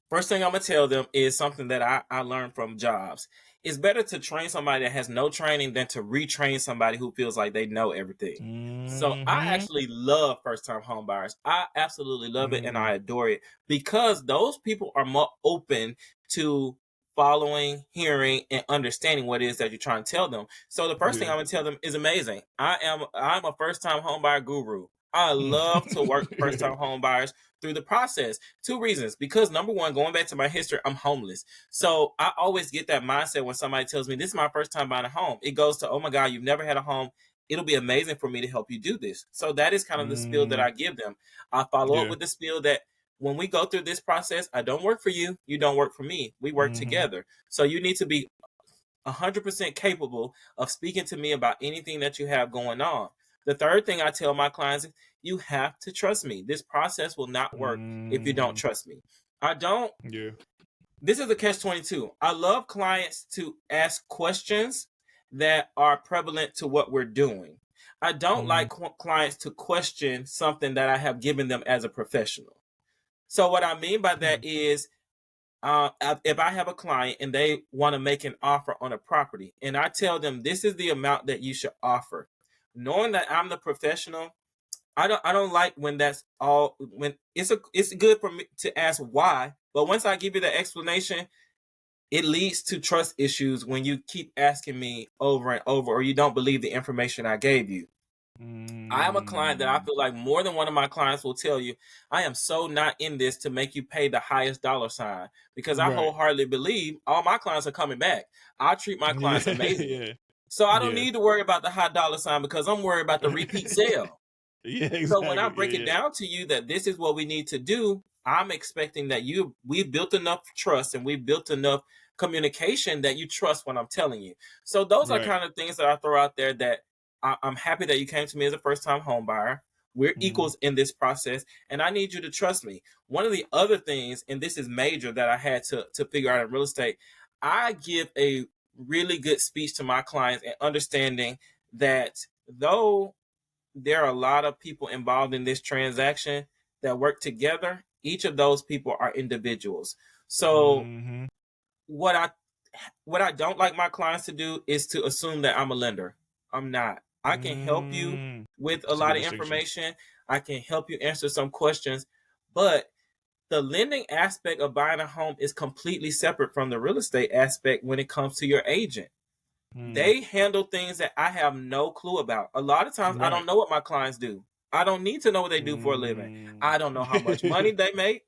First thing I'm going to tell them is something that I learned from jobs. it's better to train somebody that has no training than to retrain somebody who feels like they know everything. So I actually love first-time home buyers. I absolutely love it and I adore it because those people are more open to following, hearing, and understanding what it is that you're trying to tell them. So the first thing I'm gonna tell them is amazing. I'm a first-time home buyer guru. I love to work first-time home buyers through the process. 2 reasons. Because number one, going back to my history, I'm homeless. So I always get that mindset when somebody tells me this is my first time buying a home. It goes to, oh my God, you've never had a home. It'll be amazing for me to help you do this. So that is kind of the spiel that I give them. I follow up with the spiel that when we go through this process, I don't work for you. You don't work for me. We work together. So you need to be 100% capable of speaking to me about anything that you have going on. The third thing I tell my clients is you have to trust me. This process will not work if you don't trust me. I don't. This is a catch-22. I love clients to ask questions that are prevalent to what we're doing. I don't like clients to question something that I have given them as a professional. So what I mean by that is if I have a client and they want to make an offer on a property and I tell them this is the amount that you should offer, knowing that I'm the professional, I don't like when that's all when it's good for me to ask why, but once I give you the explanation, it leads to trust issues when you keep asking me over and over or you don't believe the information I gave you. I am a client that I feel like more than one of my clients will tell you, I am so not in this to make you pay the highest dollar sign because I wholeheartedly believe all my clients are coming back. I treat my clients amazingly. So I don't need to worry about the high dollar sign because I'm worried about the repeat sale. Exactly. So when I break it down to you that this is what we need to do, I'm expecting that we've built enough trust and we've built enough communication that you trust when I'm telling you. So those are kind of things that I throw out there that I'm happy that you came to me as a first-time home buyer. We're equals in this process, and I need you to trust me. One of the other things, and this is major that I had to figure out in real estate, I give a really good speech to my clients and understanding that though there are a lot of people involved in this transaction that work together, each of those people are individuals. So what I don't like my clients to do is to assume that I'm a lender. I'm not. I can help you with a lot of information. I can help you answer some questions, but the lending aspect of buying a home is completely separate from the real estate aspect when it comes to your agent. They handle things that I have no clue about. A lot of times I don't know what my clients do. I don't need to know what they do for a living. I don't know how much money they make.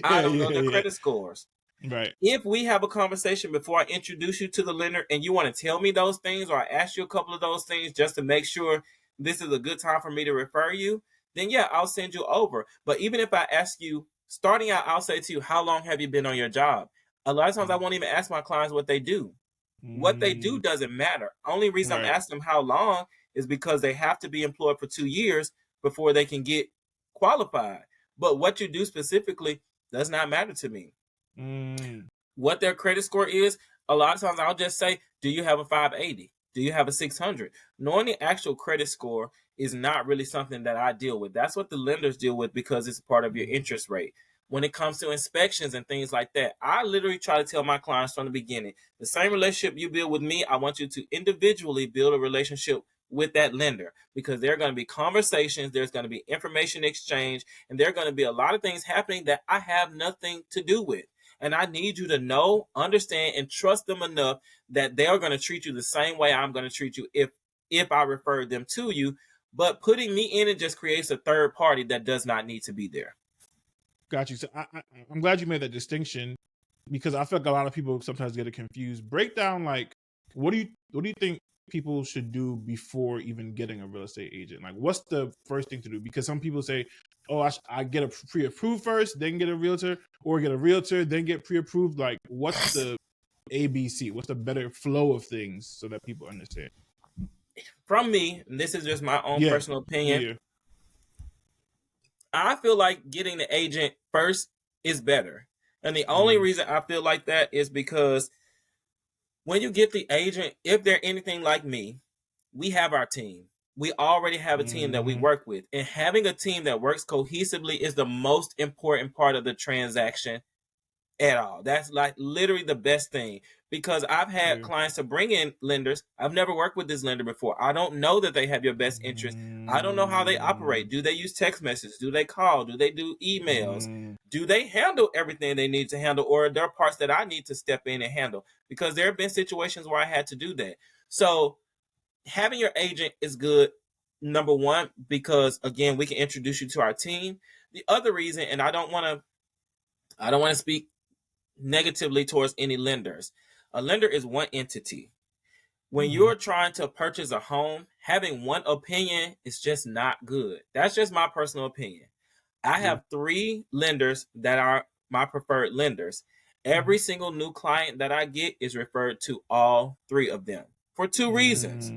I don't know their credit scores. Right. If we have a conversation before I introduce you to the lender and you want to tell me those things or I ask you a couple of those things just to make sure this is a good time for me to refer you, then yeah, I'll send you over. But even if I ask you, starting out, I'll say to you, how long have you been on your job? A lot of times I won't even ask my clients what they do. What they do doesn't matter. Only reason I'm asking them how long is because they have to be employed for 2 years before they can get qualified. But what you do specifically does not matter to me. What their credit score is, a lot of times I'll just say, do you have a 580? Do you have a 600? Knowing the actual credit score is not really something that I deal with. That's what the lenders deal with because it's part of your interest rate. When it comes to inspections and things like that, I literally try to tell my clients from the beginning, the same relationship you build with me, I want you to individually build a relationship with that lender because there are going to be conversations, there's going to be information exchange, and there are going to be a lot of things happening that I have nothing to do with. And I need you to know, understand, and trust them enough that they are going to treat you the same way I'm going to treat you if I refer them to you. But putting me in it just creates a third party that does not need to be there. Got you. So I'm glad you made that distinction because I feel like a lot of people sometimes get it confused. Break down like what do you think people should do before even getting a real estate agent? Like, what's the first thing to do? Because some people say, "Oh, I get a pre-approved first, then get a realtor, or get a realtor, then get pre-approved." Like, what's the ABC? What's the better flow of things so that people understand? From me, and this is just my own personal opinion. I feel like getting the agent first is better. And the only reason I feel like that is because when you get the agent, if they're anything like me, we have our team. We already have a team that we work with. And having a team that works cohesively is the most important part of the transaction at all. That's like literally the best thing, because I've had clients to bring in lenders. I've never worked with this lender before. I don't know that they have your best interest. I don't know how they operate. Do they use text messages? Do they call? Do they do emails? Do they handle everything they need to handle, or are there parts that I need to step in and handle? Because there have been situations where I had to do that. So having your agent is good, number one, because again, we can introduce you to our team. The other reason, and I don't want to speak negatively towards any lenders. A lender is one entity. When you're trying to purchase a home, having one opinion is just not good. That's just my personal opinion. I have 3 lenders that are my preferred lenders. Every single new client that I get is referred to all 3 of them for 2 reasons.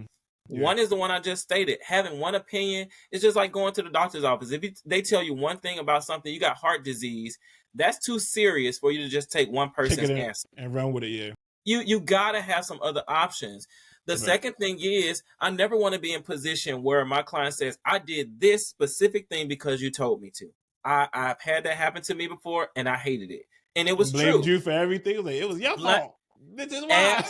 One is the one I just stated. Having one opinion is just like going to the doctor's office. If they tell you one thing about something, you got heart disease, that's too serious for you to just take one person's answer and run with it. Yeah, you gotta have some other options. The second thing is, I never want to be in position where my client says, I did this specific thing because you told me to. I've had that happen to me before, and I hated it. And it was blamed true. you for everything. Like, it was your fault. This is why.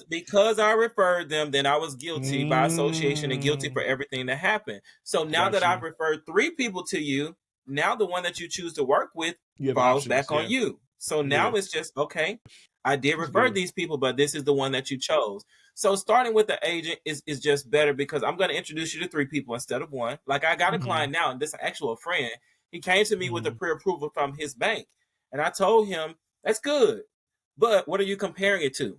because I referred them, then I was guilty by association and guilty for everything that happened. So now that I've referred 3 people to you, now the one that you choose to work with falls back on you. So now it's just, okay, I did refer these people, but this is the one that you chose. So starting with the agent is just better, because I'm going to introduce you to 3 people instead of 1. Like, I got a client now, and this is actual friend. He came to me with a pre-approval from his bank. And I told him, that's good. But what are you comparing it to?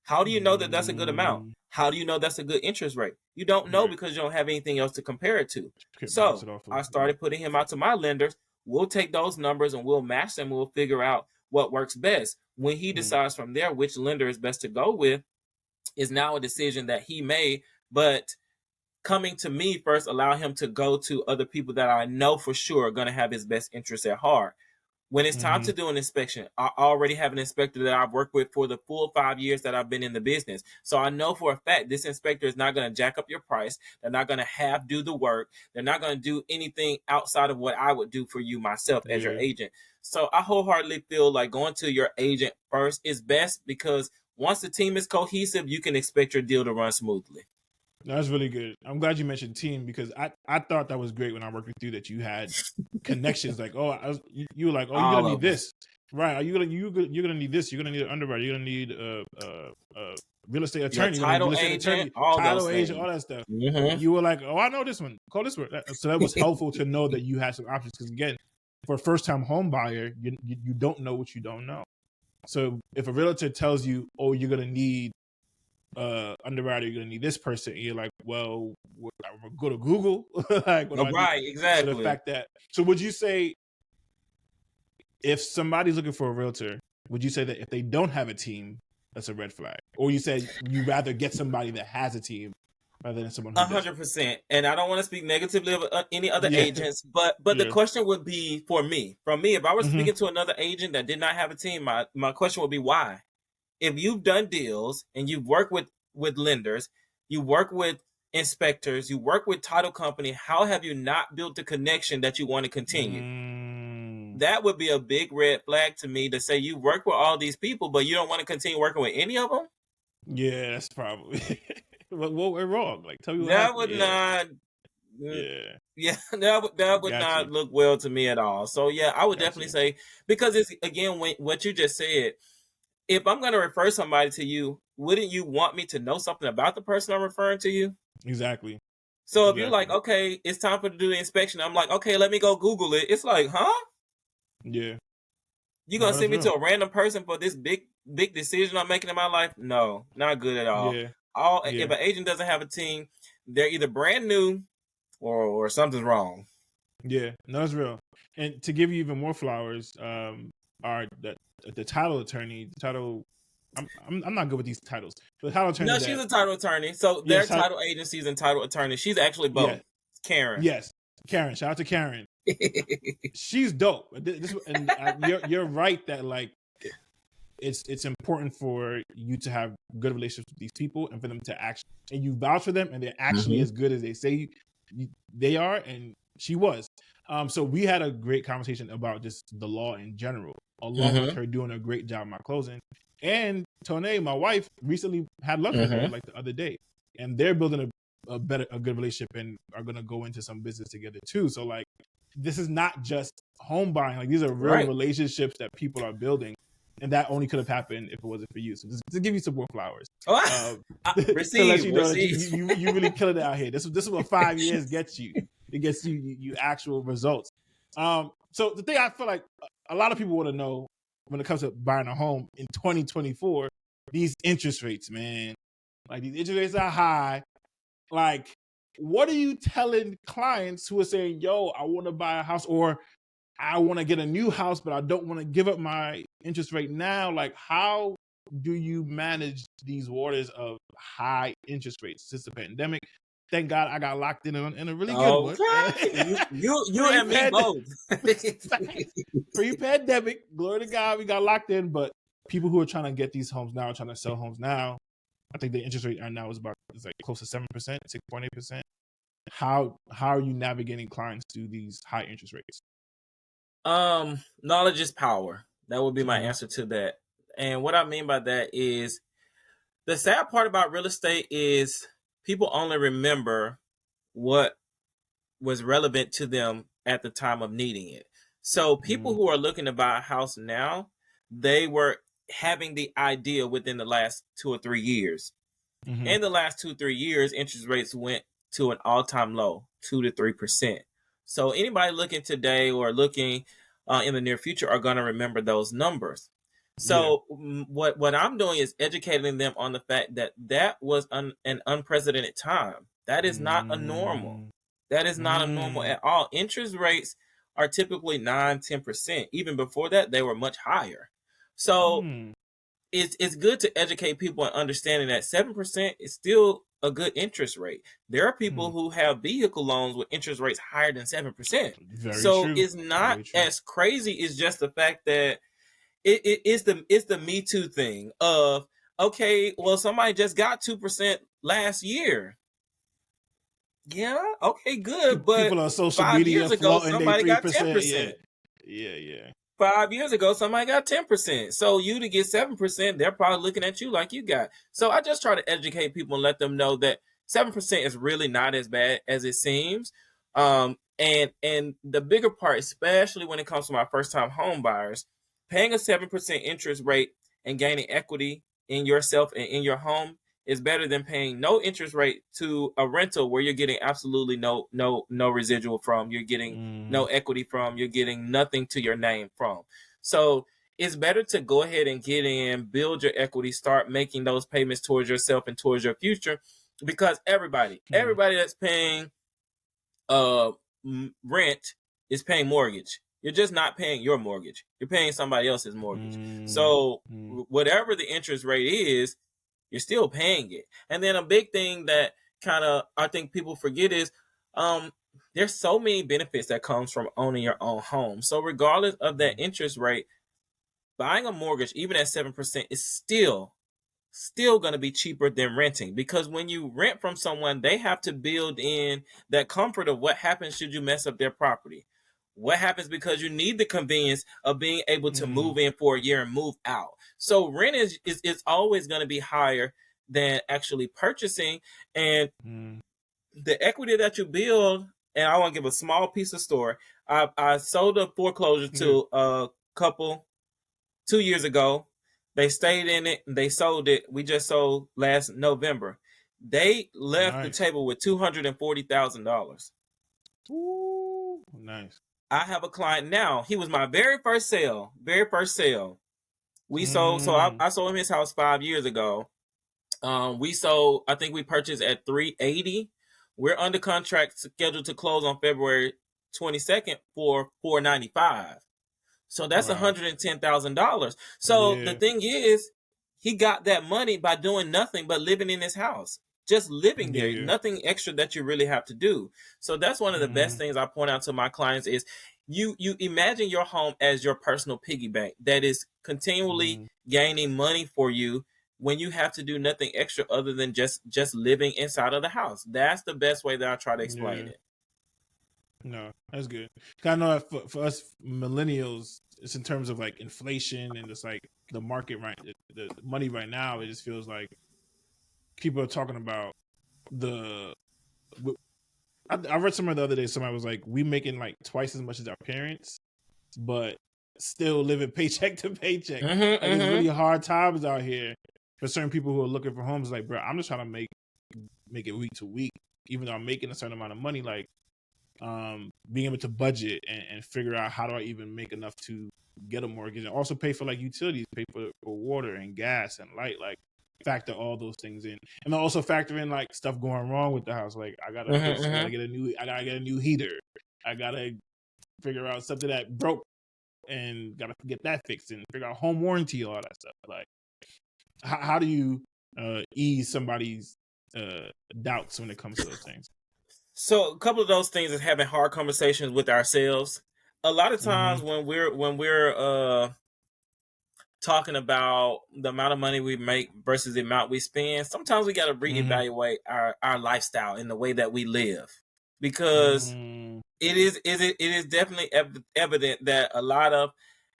How do you know that that's a good amount? How do you know that's a good interest rate? You don't know because you don't have anything else to compare it to. So I started putting him out to my lenders. We'll take those numbers and we'll match them. We'll figure out what works best. When he decides from there which lender is best to go with is now a decision that he made. But coming to me first allow him to go to other people that I know for sure are going to have his best interest at heart. When it's time to do an inspection, I already have an inspector that I've worked with for the full 5 years that I've been in the business. So I know for a fact this inspector is not going to jack up your price. They're not going to do the work. They're not going to do anything outside of what I would do for you myself as your agent. So I wholeheartedly feel like going to your agent first is best, because once the team is cohesive, you can expect your deal to run smoothly. That's really good. I'm glad you mentioned team, because I thought that was great when I worked with you, that you had connections. Like, you were like, you're gonna need this, right? You're gonna need this. You're gonna need an underwriter. You're gonna need a real estate attorney, title agent, all that stuff. You were like, I know this one. Call this one. So that was helpful to know that you had some options, because again, for a first time home buyer, you don't know what you don't know. So if a realtor tells you, you're gonna need underwriter, you're gonna need this person, and you're like, well, go to Google. Like, exactly. So the fact that, would you say, if somebody's looking for a realtor, would you say that if they don't have a team, that's a red flag? Or you said you rather get somebody that has a team rather than someone who 100%. And I don't want to speak negatively of any other agents, but the question would be, from me, if I was speaking to another agent that did not have a team, my question would be, why? If you've done deals and you've worked with lenders, you work with inspectors, you work with title company, how have you not built the connection that you want to continue? That would be a big red flag to me, to say you work with all these people, but you don't want to continue working with any of them. Yeah, that's probably what went wrong. Like, tell me what that happened. Would not. That would not look well to me at all. So yeah, I would definitely say, because it's, again, what you just said. If I'm going to refer somebody to you, wouldn't you want me to know something about the person I'm referring to you? Exactly. So if you're like, okay, it's time for to do the inspection, I'm like, okay, let me go Google it. It's like, huh? Yeah. You gonna send me to a random person for this big decision I'm making in my life? No, not good at all. If an agent doesn't have a team, they're either brand new or something's wrong. Yeah, no, that's real. And to give you even more flowers, the title attorney, I'm not good with these titles. The title attorney. No, she's a title attorney. So their title agencies and title attorney. She's actually both. Yeah. Karen. Yes, Karen. Shout out to Karen. She's dope. You're right that, like, it's important for you to have good relationships with these people, and for them to actually, and you vouch for them, and they're actually as good as they say they are. And she was. So we had a great conversation about just the law in general, along with Mm-hmm. her doing a great job in my closing. And Tone, my wife, recently had lunch with her Mm-hmm. like the other day, and they're building a good relationship and are gonna go into some business together too. So like, this is not just home buying; like these are real Right. relationships that people are building, and that only could have happened if it wasn't for you. So just to give you some more flowers. Oh, To let you know that receive. you really killing it out here. This is what 5 years gets you. It gets you actual results. So the thing I feel like a lot of people want to know when it comes to buying a home in 2024, these interest rates, man. Like these interest rates are high. Like, what are you telling clients who are saying, "Yo, I want to buy a house," or "I want to get a new house, but I don't want to give up my interest rate now"? Like, how do you manage these waters of high interest rates since the pandemic? Thank God I got locked in a really good one. Okay. You and me Pre-pandemic, both. pre-pandemic, glory to God, we got locked in. But people who are trying to get these homes now, trying to sell homes now, I think the interest rate right now is like close to 7%, 6.8%. How are you navigating clients through these high interest rates? Knowledge is power. That would be my Mhm. answer to that. And what I mean by that is the sad part about real estate is people only remember what was relevant to them at the time of needing it. So people Mhm. who are looking to buy a house now, they were having the idea within the last 2 or 3 years. Mhm. In the last 2 3 years, interest rates went to an all-time low, 2 to 3%. So anybody looking today or looking in the near future are going to remember those numbers. Yeah. So what I'm doing is educating them on the fact that that was an unprecedented time. That is not a normal. Mm. That is not a normal Mm. at all. Interest rates are typically 9 10%. Even before that, they were much higher. So Mm. it's good to educate people on understanding that 7% is still a good interest rate. There are people Mm. who have vehicle loans with interest rates higher than 7%. Very So true. it's not Very true. as crazy. It's just the fact that it's the Me Too thing of, okay, well, somebody just got 2% last year. Yeah, okay, good. But People on social 5 years media ago, flaunting they somebody got 3%. Yeah. 10%. Yeah. Yeah. 5 years ago, somebody got 10%. So you to get 7%, they're probably looking at you like you got. So I just try to educate people and let them know that 7% is really not as bad as it seems. And the bigger part, especially when it comes to my first time home buyers, paying a 7% interest rate and gaining equity in yourself and in your home is better than paying no interest rate to a rental where you're getting absolutely no residual from. You're getting no Mm. equity from. You're getting nothing to your name from. So it's better to go ahead and get in, build your equity, start making those payments towards yourself and towards your future, because everybody Mm. that's paying uh rent is paying mortgage. You're just not paying your mortgage. You're paying somebody else's mortgage. Mm. So Mm. whatever the interest rate is, you're still paying it. And then a big thing that kind of I think people forget is um there's so many benefits that comes from owning your own home. So regardless of that interest rate, buying a mortgage even at 7% is still going to be cheaper than renting, because when you rent from someone, they have to build in that comfort of what happens should you mess up their property. What happens because you need the convenience of being able to Mm. move in for a year and move out. So rent is always going to be higher than actually purchasing. And Mm. the equity that you build, and I want to give a small piece of story. I sold a foreclosure Yeah. to a couple 2 years ago. They stayed in it and they sold it. We just sold last November. They left the Nice. table with $240,000. Ooh. Nice. I have a client now. He was my very first sale. Very first sale. We sold. So Mm. I sold him his house 5 years ago. We sold. I think we purchased at 380. We're under contract, scheduled to close on February 22nd for 495. So that's Wow. $110,000. So the Yeah. thing is, he got that money by doing nothing but living in his house, just living Yeah. there, Yeah. nothing extra that you really have to do. So that's one of the best Mm. things I point out to my clients is you imagine your home as your personal piggy bank that is continually Mm. gaining money for you when you have to do nothing extra other than just living inside of the house. That's the best way that I try to explain Yeah. it. No, that's good. 'Cause I know that for us millennials, it's in terms of like inflation and just like the market right, the money right now. It just feels like people are talking about the. I read somewhere the other day. Somebody was like, "We making like twice as much as our parents, but still living paycheck to paycheck. Like it's really hard times out here for certain people who are looking for homes. Like, bro, I'm just trying to make it week to week, even though I'm making a certain amount of money. Like, being able to budget and figure out how do I even make enough to get a mortgage and also pay for like utilities, pay for water and gas and light, like factor all those things in, and then also factor in like stuff going wrong with the house. Like I gotta get a new heater. I gotta figure out something that broke and gotta get that fixed and figure out home warranty, all that stuff. Like how do you ease somebody's doubts when it comes to those things? So a couple of those things is having hard conversations with ourselves. A lot of times when we're talking about the amount of money we make versus the amount we spend, sometimes we got to reevaluate our lifestyle and the way that we live, because it is definitely evident that a lot of,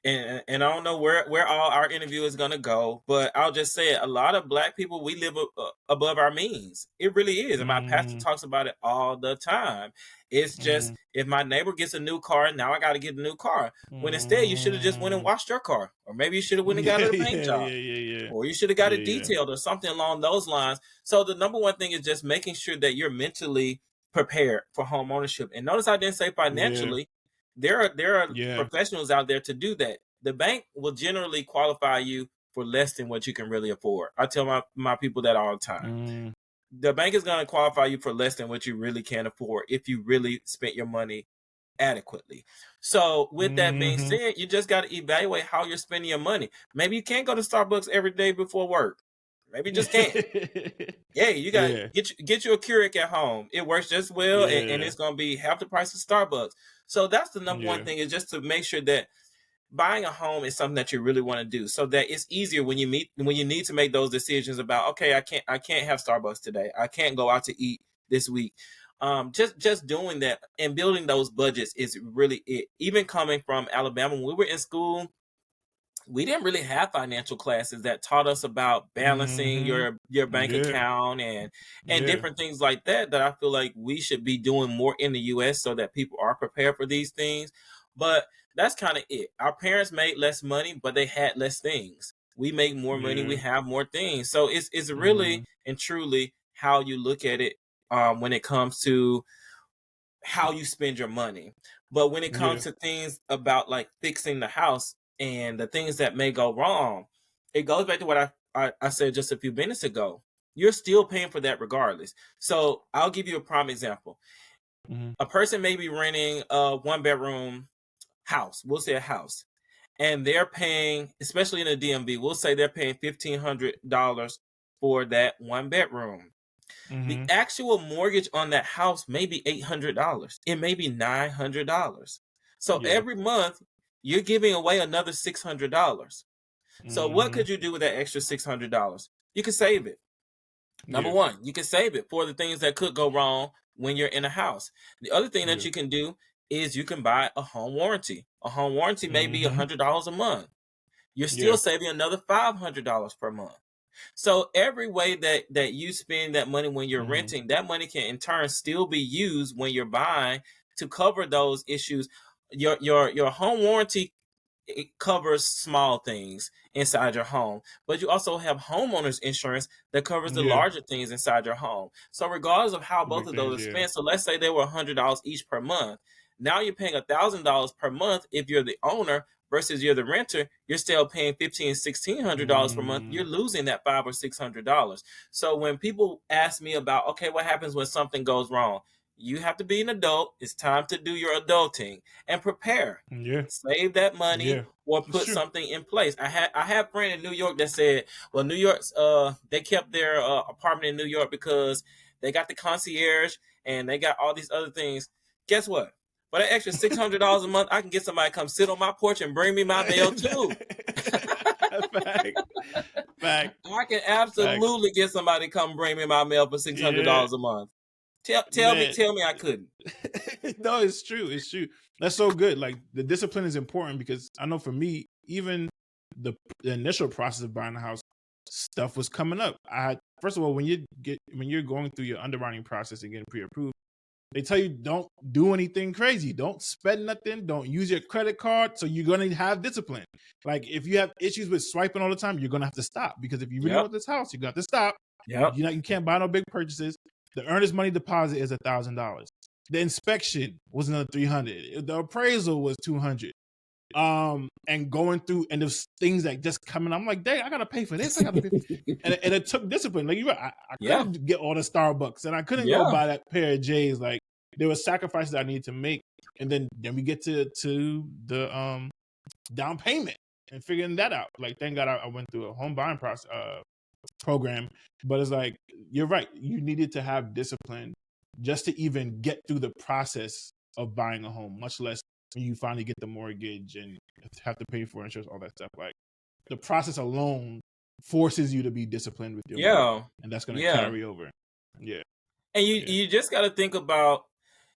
and I don't know where all our interview is going to go, but I'll just say it, a lot of Black people, we live above our means. It really is. And my pastor talks about it all the time. It's just, if my neighbor gets a new car, now I got to get a new car. When instead you should have just went and washed your car, or maybe you should have went and got a paint job, or you should have got it detailed or something along those lines. So the number one thing is just making sure that you're mentally prepared for home ownership. And notice I didn't say financially. There are professionals out there to do that. The bank will generally qualify you for less than what you can really afford. I tell my people that all the time. The bank is going to qualify you for less than what you really can afford if you really spent your money adequately. So with that being said, you just got to evaluate how you're spending your money. Maybe you can't go to Starbucks every day before work. Maybe you just can't. You got to get you a Keurig at home. It works just well, and it's going to be half the price of Starbucks. So that's the number one thing, is just to make sure that buying a home is something that you really want to do, so that it's easier when you need to make those decisions about, okay, I can't have Starbucks today. I can't go out to eat this week. Just doing that and building those budgets is really it. Even coming from Alabama, when we were in school, we didn't really have financial classes that taught us about balancing your bank account and different things like that I feel like we should be doing more in the US, so that people are prepared for these things. But that's kind of it. Our parents made less money, but they had less things. We make more money, we have more things. So it's really and truly how you look at it when it comes to how you spend your money. But when it comes to things about like fixing the house and the things that may go wrong, it goes back to what I said just a few minutes ago. You're still paying for that regardless. So I'll give you a prime example. A person may be renting a 1-bedroom house. We'll say a house. And they're paying, especially in the DMV, we'll say they're paying $1,500 for that 1-bedroom. The actual mortgage on that house may be $800. It may be $900. So every month you're giving away another $600. So what could you do with that extra $600? You could save it. Number one, you can save it for the things that could go wrong when you're in a house. The other thing that you can do is you can buy a home warranty. A home warranty may be $100 a month. You're still saving another $500 per month. So every way that you spend that money when you're renting, that money can in turn still be used when you're buying to cover those issues. Your home warranty, it covers small things inside your home, but you also have homeowners insurance that covers the larger things inside your home. So regardless of how both of those are spent, so let's say they were $100 each per month. Now you're paying $1,000 per month if you're the owner versus you're the renter. You're still paying $1,500, $1,600 per month. You're losing that $500 or $600. So when people ask me about, okay, what happens when something goes wrong? You have to be an adult. It's time to do your adulting and prepare. Save that money or put something in place. I have a friend in New York that said, well, New York's they kept their apartment in New York because they got the concierge and they got all these other things. Guess what? For that extra $600 a month, I can get somebody to come sit on my porch and bring me my mail too. Fact. I can absolutely get somebody to come bring me my mail for $600 a month. Tell me I couldn't. No, it's true. It's true. That's so good. Like the discipline is important because I know for me, even the initial process of buying a house, stuff was coming up. First of all, when you're going through your underwriting process and getting pre-approved, they tell you don't do anything crazy, don't spend nothing, don't use your credit card. So you're gonna have discipline. Like if you have issues with swiping all the time, you're gonna have to stop because if you really want this house, you got to stop. Yep. You can't buy no big purchases. The earnest money deposit is $1,000. The inspection was another $300. The appraisal was $200. And going through and there's things that just coming. I'm like, dang, I gotta pay for this. I gotta pay. and it took discipline. Like I couldn't get all the Starbucks, and I couldn't go buy that pair of J's. Like there were sacrifices I needed to make, and then we get to the down payment and figuring that out. Like thank God I went through a home buying process program, but it's like you're right. You needed to have discipline just to even get through the process of buying a home, much less when you finally get the mortgage and have to pay for insurance, all that stuff. Like the process alone forces you to be disciplined with your money, and that's going to carry over. Yeah, and you just got to think about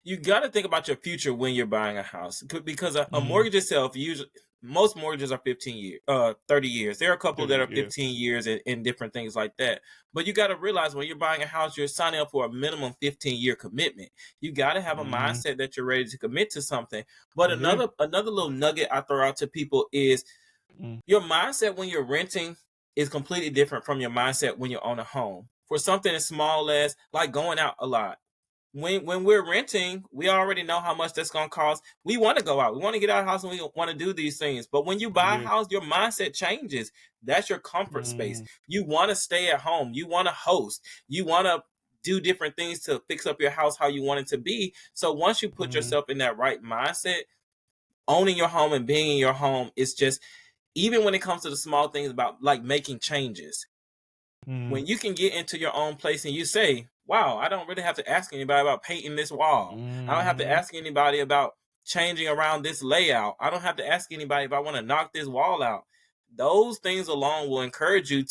your future when you're buying a house because a mortgage itself usually. Most mortgages are 15 years, 30 years. There are a couple that are 15 years and different things like that. But you got to realize when you're buying a house, you're signing up for a minimum 15-year commitment. You got to have a mindset that you're ready to commit to something. But another little nugget I throw out to people is your mindset when you're renting is completely different from your mindset when you're on a home. For something as small as like going out a lot. When we're renting, we already know how much that's going to cost. We want to go out. We want to get out of the house and we want to do these things. But when you buy a house, your mindset changes. That's your comfort space. You want to stay at home. You want to host. You want to do different things to fix up your house how you want it to be. So once you put yourself in that right mindset, owning your home and being in your home is just, even when it comes to the small things about like making changes, when you can get into your own place and you say, wow, I don't really have to ask anybody about painting this wall. I don't have to ask anybody about changing around this layout. I don't have to ask anybody if I want to knock this wall out. Those things alone will encourage you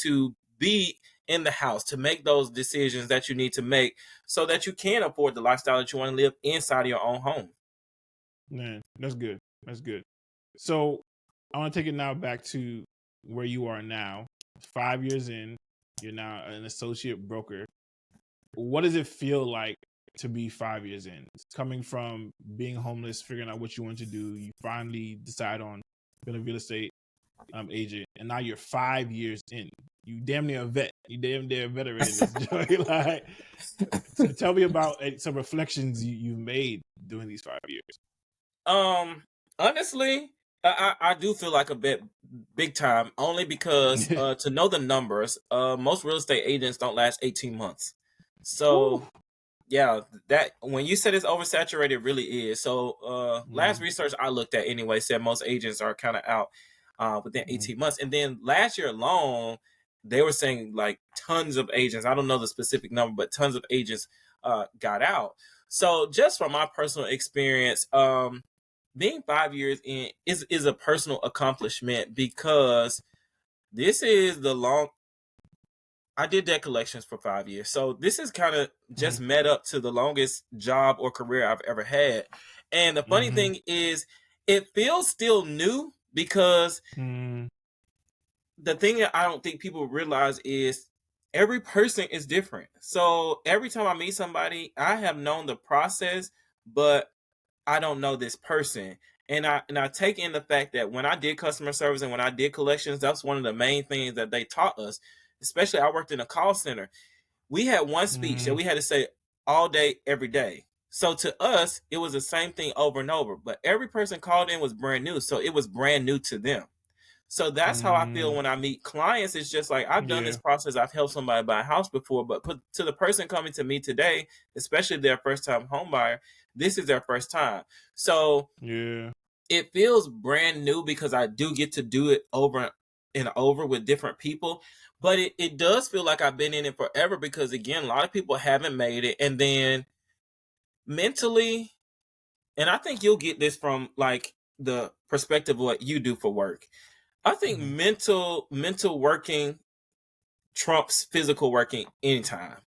to be in the house, to make those decisions that you need to make so that you can afford the lifestyle that you want to live inside of your own home. Man, that's good. That's good. So I want to take it now back to where you are now. 5 years in, you're now an associate broker. What does it feel like to be 5 years in? Coming from being homeless, figuring out what you want to do, you finally decide on being a real estate agent, and now you're 5 years in. You damn near a vet. You damn near a veteran in this joint. Like, tell me about some reflections you've made during these 5 years. Honestly, I do feel like a bit big time, only because to know the numbers, most real estate agents don't last 18 months. So, yeah, that when you said it's oversaturated, it really is. So, last research I looked at anyway said most agents are kind of out within 18 months. And then last year alone, they were saying like tons of agents, I don't know the specific number, but tons of agents got out. So just from my personal experience, being 5 years in is a personal accomplishment because this is I did debt collections for 5 years. So this is kind of just met up to the longest job or career I've ever had. And the funny thing is it feels still new because the thing that I don't think people realize is every person is different. So every time I meet somebody, I have known the process, but I don't know this person. And I take in the fact that when I did customer service and when I did collections, that's one of the main things that they taught us. Especially I worked in a call center. We had one speech that we had to say all day, every day. So to us, it was the same thing over and over. But every person called in was brand new. So it was brand new to them. So that's how I feel when I meet clients. It's just like, I've done this process. I've helped somebody buy a house before, but to the person coming to me today, especially their first time home buyer, this is their first time. So it feels brand new because I do get to do it over and over with different people. But it does feel like I've been in it forever because, again, a lot of people haven't made it. And then mentally, and I think you'll get this from like the perspective of what you do for work. I think mental working trumps physical working anytime.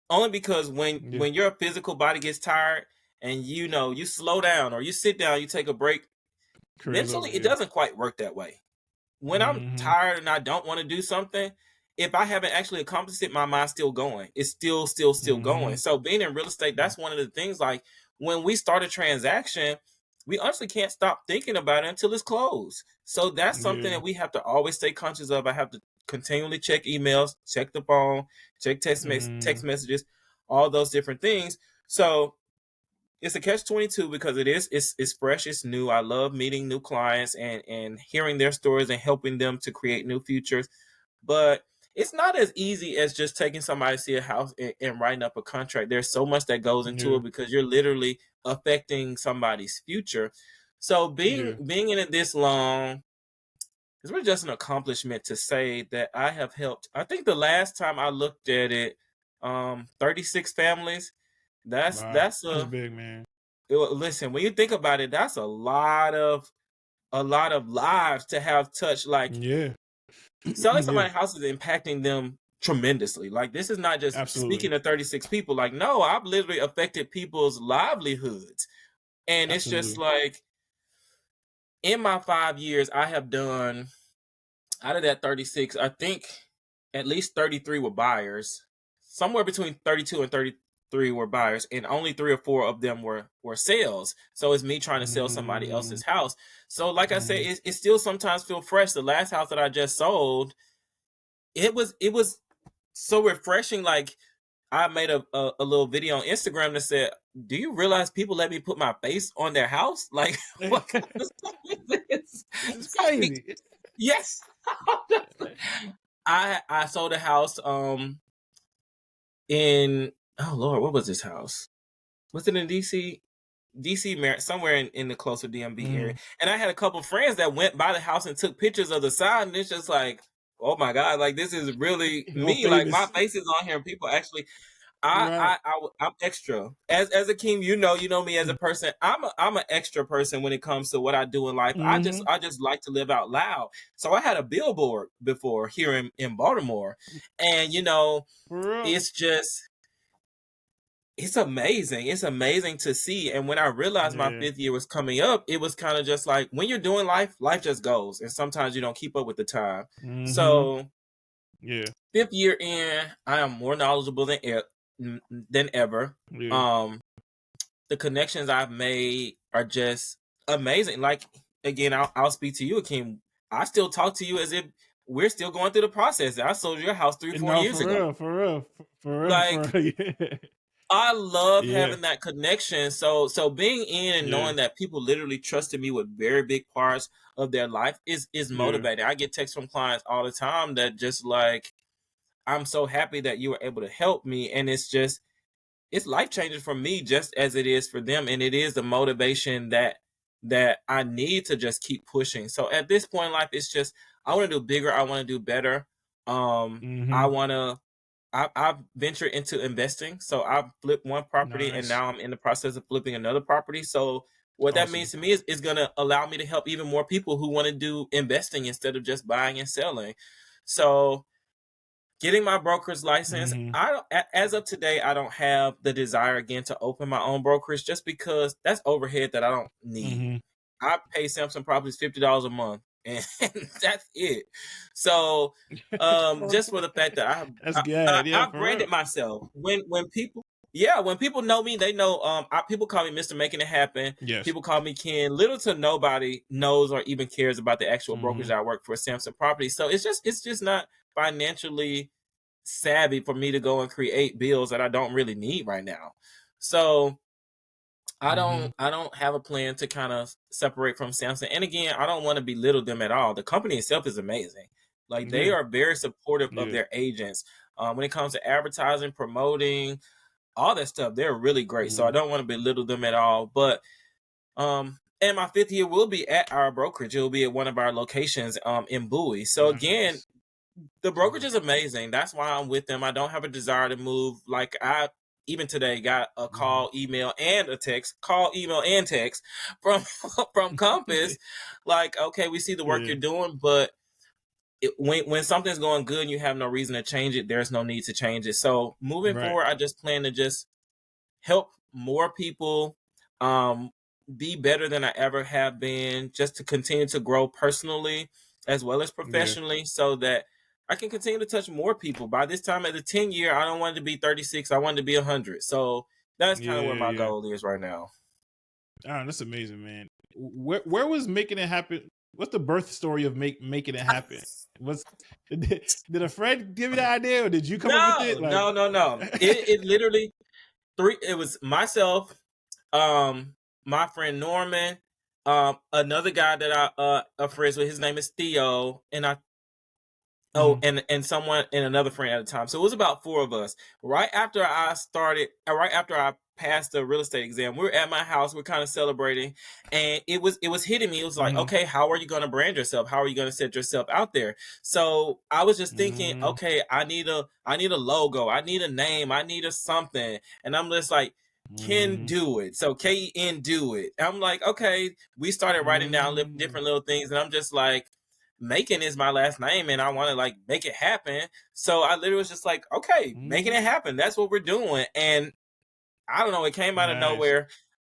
Only because when your physical body gets tired and you slow down or you sit down, you take a break, mentally it doesn't quite work that way. When I'm tired and I don't want to do something, if I haven't actually accomplished it, my mind's still going. It's still going. So being in real estate, that's one of the things. Like when we start a transaction, we honestly can't stop thinking about it until it's closed. So that's something that we have to always stay conscious of. I have to continually check emails, check the phone, check text messages, all those different things. So it's a catch-22 because it's fresh, it's new. I love meeting new clients and hearing their stories and helping them to create new futures. But it's not as easy as just taking somebody to see a house and writing up a contract. There's so much that goes into it because you're literally affecting somebody's future. So being in it this long, it's really just an accomplishment to say that I have helped. I think the last time I looked at it, 36 families. That's big, man. Listen, when you think about it, that's a lot of lives to have touched. Like selling somebody's house is impacting them tremendously. Like this is not just speaking to 36 people. Like, no, I've literally affected people's livelihoods. And it's just like in my 5 years, I have done out of that 36, I think at least 33 were buyers. Somewhere between 32 and 33 were buyers, and only 3 or 4 of them were sales. So it's me trying to sell somebody else's house. So like I said, it still sometimes feel fresh. The last house that I just sold, it was so refreshing. Like I made a little video on Instagram that said, "Do you realize people let me put my face on their house? Like what kind of stuff is this? It's crazy." Yes. I sold a house in what was this house? Was it in DC, somewhere in the closer DMV area? And I had a couple friends that went by the house and took pictures of the side, and it's just like, oh my God, like this is really me. Like my face is on here, and people actually. I'm extra. As Akeem, you know me as a person. I'm an extra person when it comes to what I do in life. I just like to live out loud. So I had a billboard before here in Baltimore, and it's just it's amazing. It's amazing to see. And when I realized my 5th year was coming up, it was kind of just like when you're doing life just goes, and sometimes you don't keep up with the time. So 5th year in, I am more knowledgeable than ever. The connections I've made are just amazing. Like again, I'll speak to you, Akeem. I still talk to you as if we're still going through the process. I sold your house 3-4 years ago. For real. Like I love having that connection. So being in and knowing that people literally trusted me with very big parts of their life is motivating. I get texts from clients all the time that just like, I'm so happy that you were able to help me. And it's life changing for me just as it is for them. And it is the motivation that I need to just keep pushing. So at this point in life, it's just, I want to do bigger. I want to do better. I've ventured into investing. So I've flipped one property and now I'm in the process of flipping another property. So what that means to me is going to allow me to help even more people who want to do investing instead of just buying and selling. So getting my broker's license, as of today, I don't have the desire again to open my own brokerage just because that's overhead that I don't need. I pay Samson Properties $50 a month, and that's it. So, just for the fact that I've branded myself. When people know me, they know. People call me Mr. Making It Happen. People call me Ken. Little to nobody knows or even cares about the actual brokerage I work for, Samson Properties. So it's just not financially savvy for me to go and create bills that I don't really need right now. So I don't have a plan to kind of separate from Samson. And again, I don't want to belittle them at all. The company itself is amazing. Like they are very supportive of their agents. When it comes to advertising, promoting, all that stuff, they're really great. So I don't want to belittle them at all. But and my 5th year will be at our brokerage. It will be at one of our locations in Bowie. So again, the brokerage is amazing. That's why I'm with them. I don't have a desire to move. Like I even today got a call, email, and a text. Call, email, and text from Compass. Like, okay, we see the work you're doing, but when something's going good and you have no reason to change it, there's no need to change it. So moving forward, I just plan to just help more people be better than I ever have been, just to continue to grow personally as well as professionally, so that I can continue to touch more people. By this time at the 10 year, I don't want it to be 36. I want it to be 100. So that's kind of where my goal is right now. That's amazing, man. Where was making it happen? What's the birth story of making it happen? Did a friend give you the idea, or did you come up with it? Like... No. It literally it was myself, my friend Norman, another guy that I are friends with. His name is Theo, and and someone and another friend at the time. So it was about 4 of us. Right after I passed the real estate exam, we were at my house. We're kind of celebrating, and it was hitting me. It was like, okay, how are you going to brand yourself? How are you going to set yourself out there? So I was just thinking, okay, I need a logo. I need a name. I need a something. And I'm just like, Ken do it. So Ken do it. I'm like, okay. We started writing down different little things, and I'm just like, Macon is my last name, and I want to like make it happen. So I literally was just like, okay, making it happen. That's what we're doing. And I don't know, it came out of nowhere.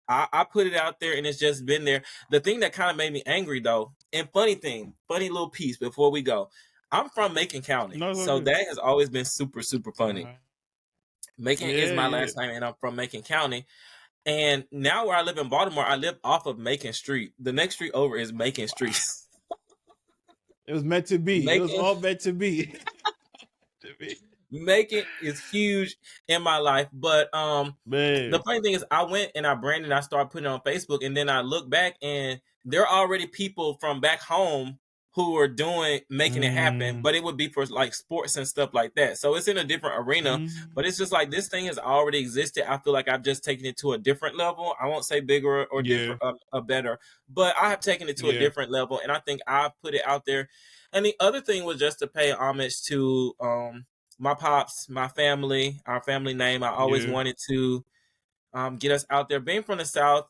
I put it out there, and it's just been there. The thing that kind of made me angry, though, and funny little piece before we go. I'm from Macon County, so that has always been super, super funny. Macon is my last name, and I'm from Macon County. And now where I live in Baltimore, I live off of Macon Street. The next street over is Macon Street. It was meant to be. Macon, it was all meant to be. Macon is huge in my life, but the funny thing is, I went and I branded, I started putting it on Facebook, and then I look back, and there are already people from back home who are making it happen, but it would be for like sports and stuff like that. So it's in a different arena, but it's just like this thing has already existed. I feel like I've just taken it to a different level. I won't say bigger or different, better, but I have taken it to a different level, and I think I put it out there. And the other thing was just to pay homage to my pops, my family, our family name. I always wanted to get us out there. Being from the South,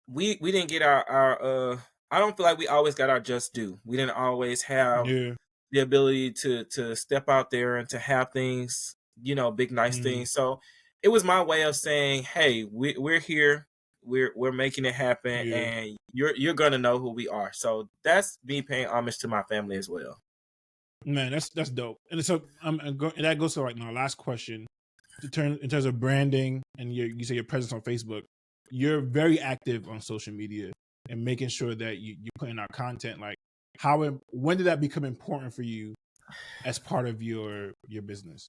we didn't get our I don't feel like we always got our just due. We didn't always have the ability to step out there and to have things, big nice things. So it was my way of saying, hey, we're here, we're making it happen, and you're gonna know who we are. So that's me paying homage to my family as well. Man, that's dope. And so that goes to like my last question. In terms of branding and you say your presence on Facebook, you're very active on social media and making sure that you're putting out content. Like, when did that become important for you as part of your business?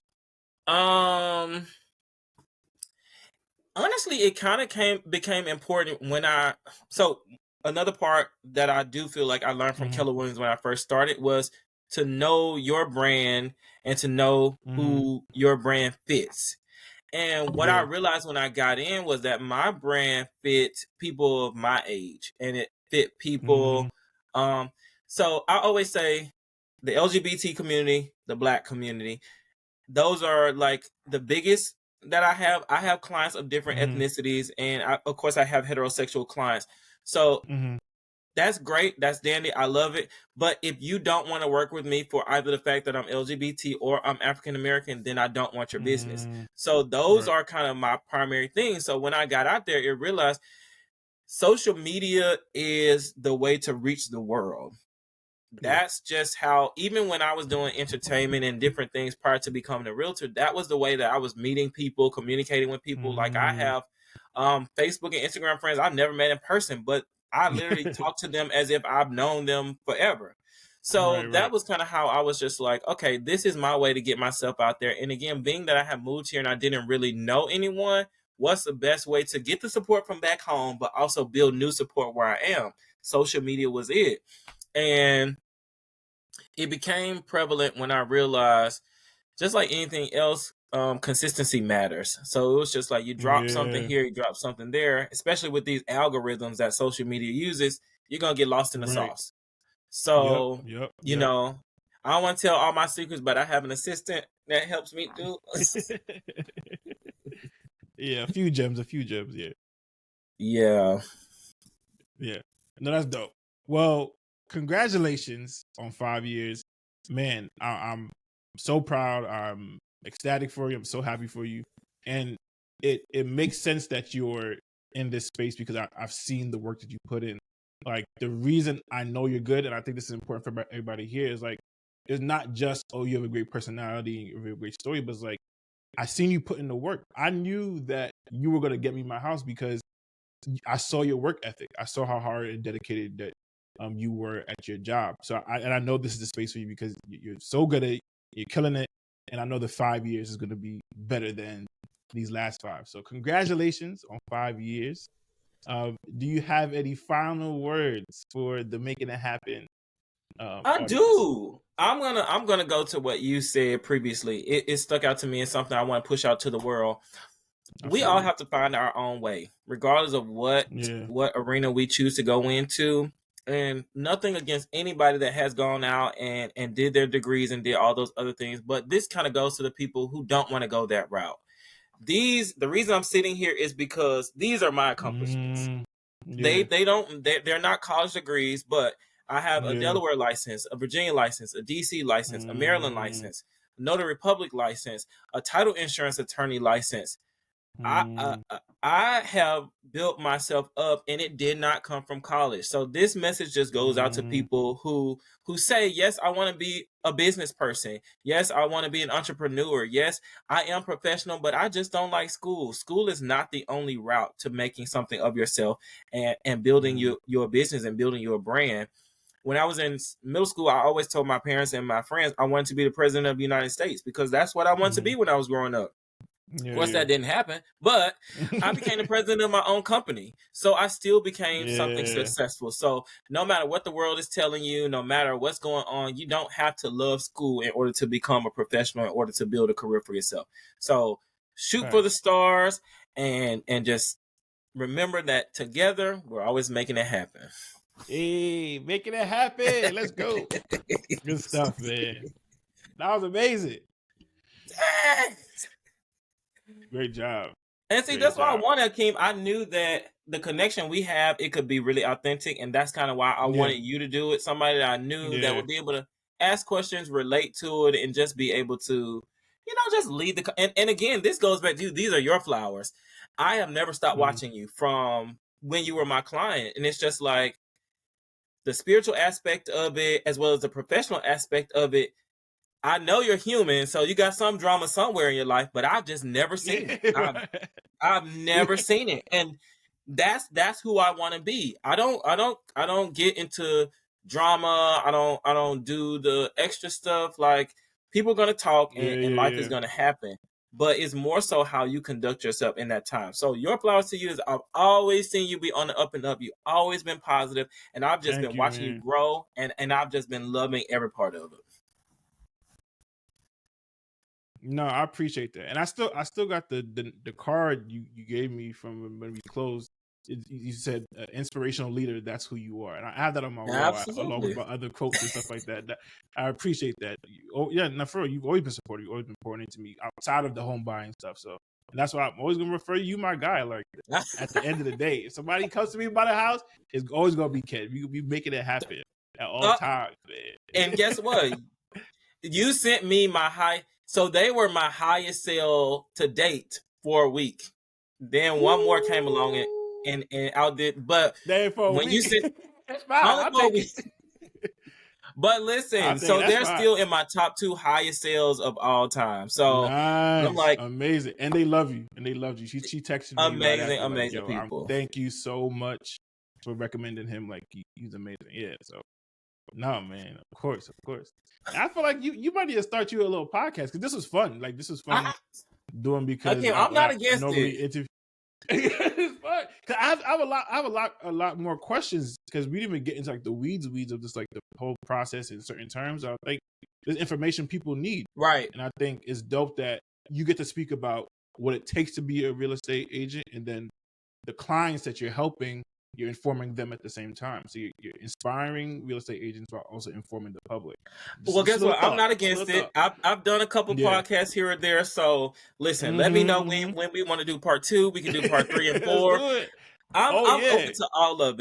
Honestly, it kind of became important when so another part that I do feel like I learned from Keller Williams when I first started was to know your brand and to know who your brand fits. And what I realized when I got in was that my brand fit people of my age, and it fit people. So I always say the LGBT community, the Black community, those are like the biggest that I have. I have clients of different ethnicities, and of course I have heterosexual clients. So that's great. That's dandy. I love it. But if you don't want to work with me for either the fact that I'm LGBT or I'm African American, then I don't want your business. So those are kind of my primary things. So when I got out there, I realized social media is the way to reach the world. That's just how, even when I was doing entertainment and different things prior to becoming a realtor, that was the way that I was meeting people, communicating with people. Like I have Facebook and Instagram friends I've never met in person, but I literally talk to them as if I've known them forever. So that was kind of how I was just like, okay, this is my way to get myself out there. And again, being that I have moved here and I didn't really know anyone, what's the best way to get the support from back home, but also build new support where I am? Social media was it. And it became prevalent when I realized, just like anything else, consistency matters. So it was just like you drop something here, you drop something there, especially with these algorithms that social media uses, you're going to get lost in the sauce. So, you know, I don't want to tell all my secrets, but I have an assistant that helps me do. A few gems. Yeah. Yeah. No, that's dope. Well, congratulations on 5 years, man. I'm so proud. I'm ecstatic for you. I'm so happy for you, and it makes sense that you're in this space because I've seen the work that you put in. Like the reason I know you're good, and I think this is important for everybody here, is like it's not just you have a great personality, you have a great story, but it's like I seen you put in the work. I knew that you were gonna get me my house because I saw your work ethic. I saw how hard and dedicated that you were at your job. So I know this is the space for you because you're so good at it, you're killing it, and I know the 5 years is going to be better than these last 5. So congratulations on 5 years. Do you have any final words for the Making It Happen? I Audience? do. I'm gonna go to what you said previously. It stuck out to me and something I want to push out to the world. Absolutely. We all have to find our own way, regardless of what arena we choose to go into. And nothing against anybody that has gone out and did their degrees and did all those other things, but this kind of goes to the people who don't want to go that route. The reason I'm sitting here is because these are my accomplishments. They're not college degrees, but I have a Delaware license, a Virginia license, a DC license, a Maryland license, a Notary Public license, a title insurance attorney license. I have built myself up, and it did not come from college. So this message just goes out to people who say, yes, I want to be a business person. Yes, I want to be an entrepreneur. Yes, I am professional, but I just don't like school. School is not the only route to making something of yourself and building your business and building your brand. When I was in middle school, I always told my parents and my friends I wanted to be the president of the United States because that's what I wanted to be when I was growing up. Of course, that didn't happen, but I became the president of my own company. So I still became something successful. So no matter what the world is telling you, no matter what's going on, you don't have to love school in order to become a professional, in order to build a career for yourself. So shoot for the stars and just remember that together, we're always making it happen. Hey, making it happen. Let's go. Good stuff, man. That was amazing. Great job. And see, that's why I wanted Akeem. I knew that the connection we have, it could be really authentic. And that's kind of why I wanted you to do it. Somebody that I knew that would be able to ask questions, relate to it, and just be able to, just lead the... And again, this goes back to you. These are your flowers. I have never stopped watching you from when you were my client. And it's just like the spiritual aspect of it, as well as the professional aspect of it. I know you're human, so you got some drama somewhere in your life, but I've just never seen it. I've never seen it, and that's who I want to be. I don't get into drama. I don't do the extra stuff. Like people are gonna talk, and life is gonna happen. But it's more so how you conduct yourself in that time. So your flowers to you is I've always seen you be on the up and up. You've always been positive, and I've just been watching you grow, and I've just been loving every part of it. No, I appreciate that, and I still got the card you gave me from when we closed. You said inspirational leader. That's who you are, and I have that on my wall along with my other quotes and stuff like that. I appreciate that. For real, you've always been supportive. You've always been pouring into me outside of the home buying stuff. So, and that's why I'm always gonna refer you, my guy. Like at the end of the day, if somebody comes to me about a house, it's always gonna be Ken. We be making it happen at all times, man. And guess what? You sent me my high. So they were my highest sale to date for a week. Then one more came along and outdid. But when you said, but listen, so they're still in my top 2 highest sales of all time. So nice. I'm like, amazing, and they love you, She texted me. Amazing people. Thank you so much for recommending him. Like he's amazing. Yeah. So no, man, of course. I feel like you might need to start you a little podcast because this was fun. Like this was fun doing because I'm not against it. It's fun because I have a lot more questions because we didn't even get into like the weeds of just like the whole process in certain terms. I think there's information people need, right? And I think it's dope that you get to speak about what it takes to be a real estate agent, and then the clients that you're helping. You're informing them at the same time. So you're inspiring real estate agents while also informing the public. Well, guess what? I'm not against it. I've done a couple podcasts here or there. So listen, let me know when we want to do part 2. We can do part 3 and 4. I'm open to all of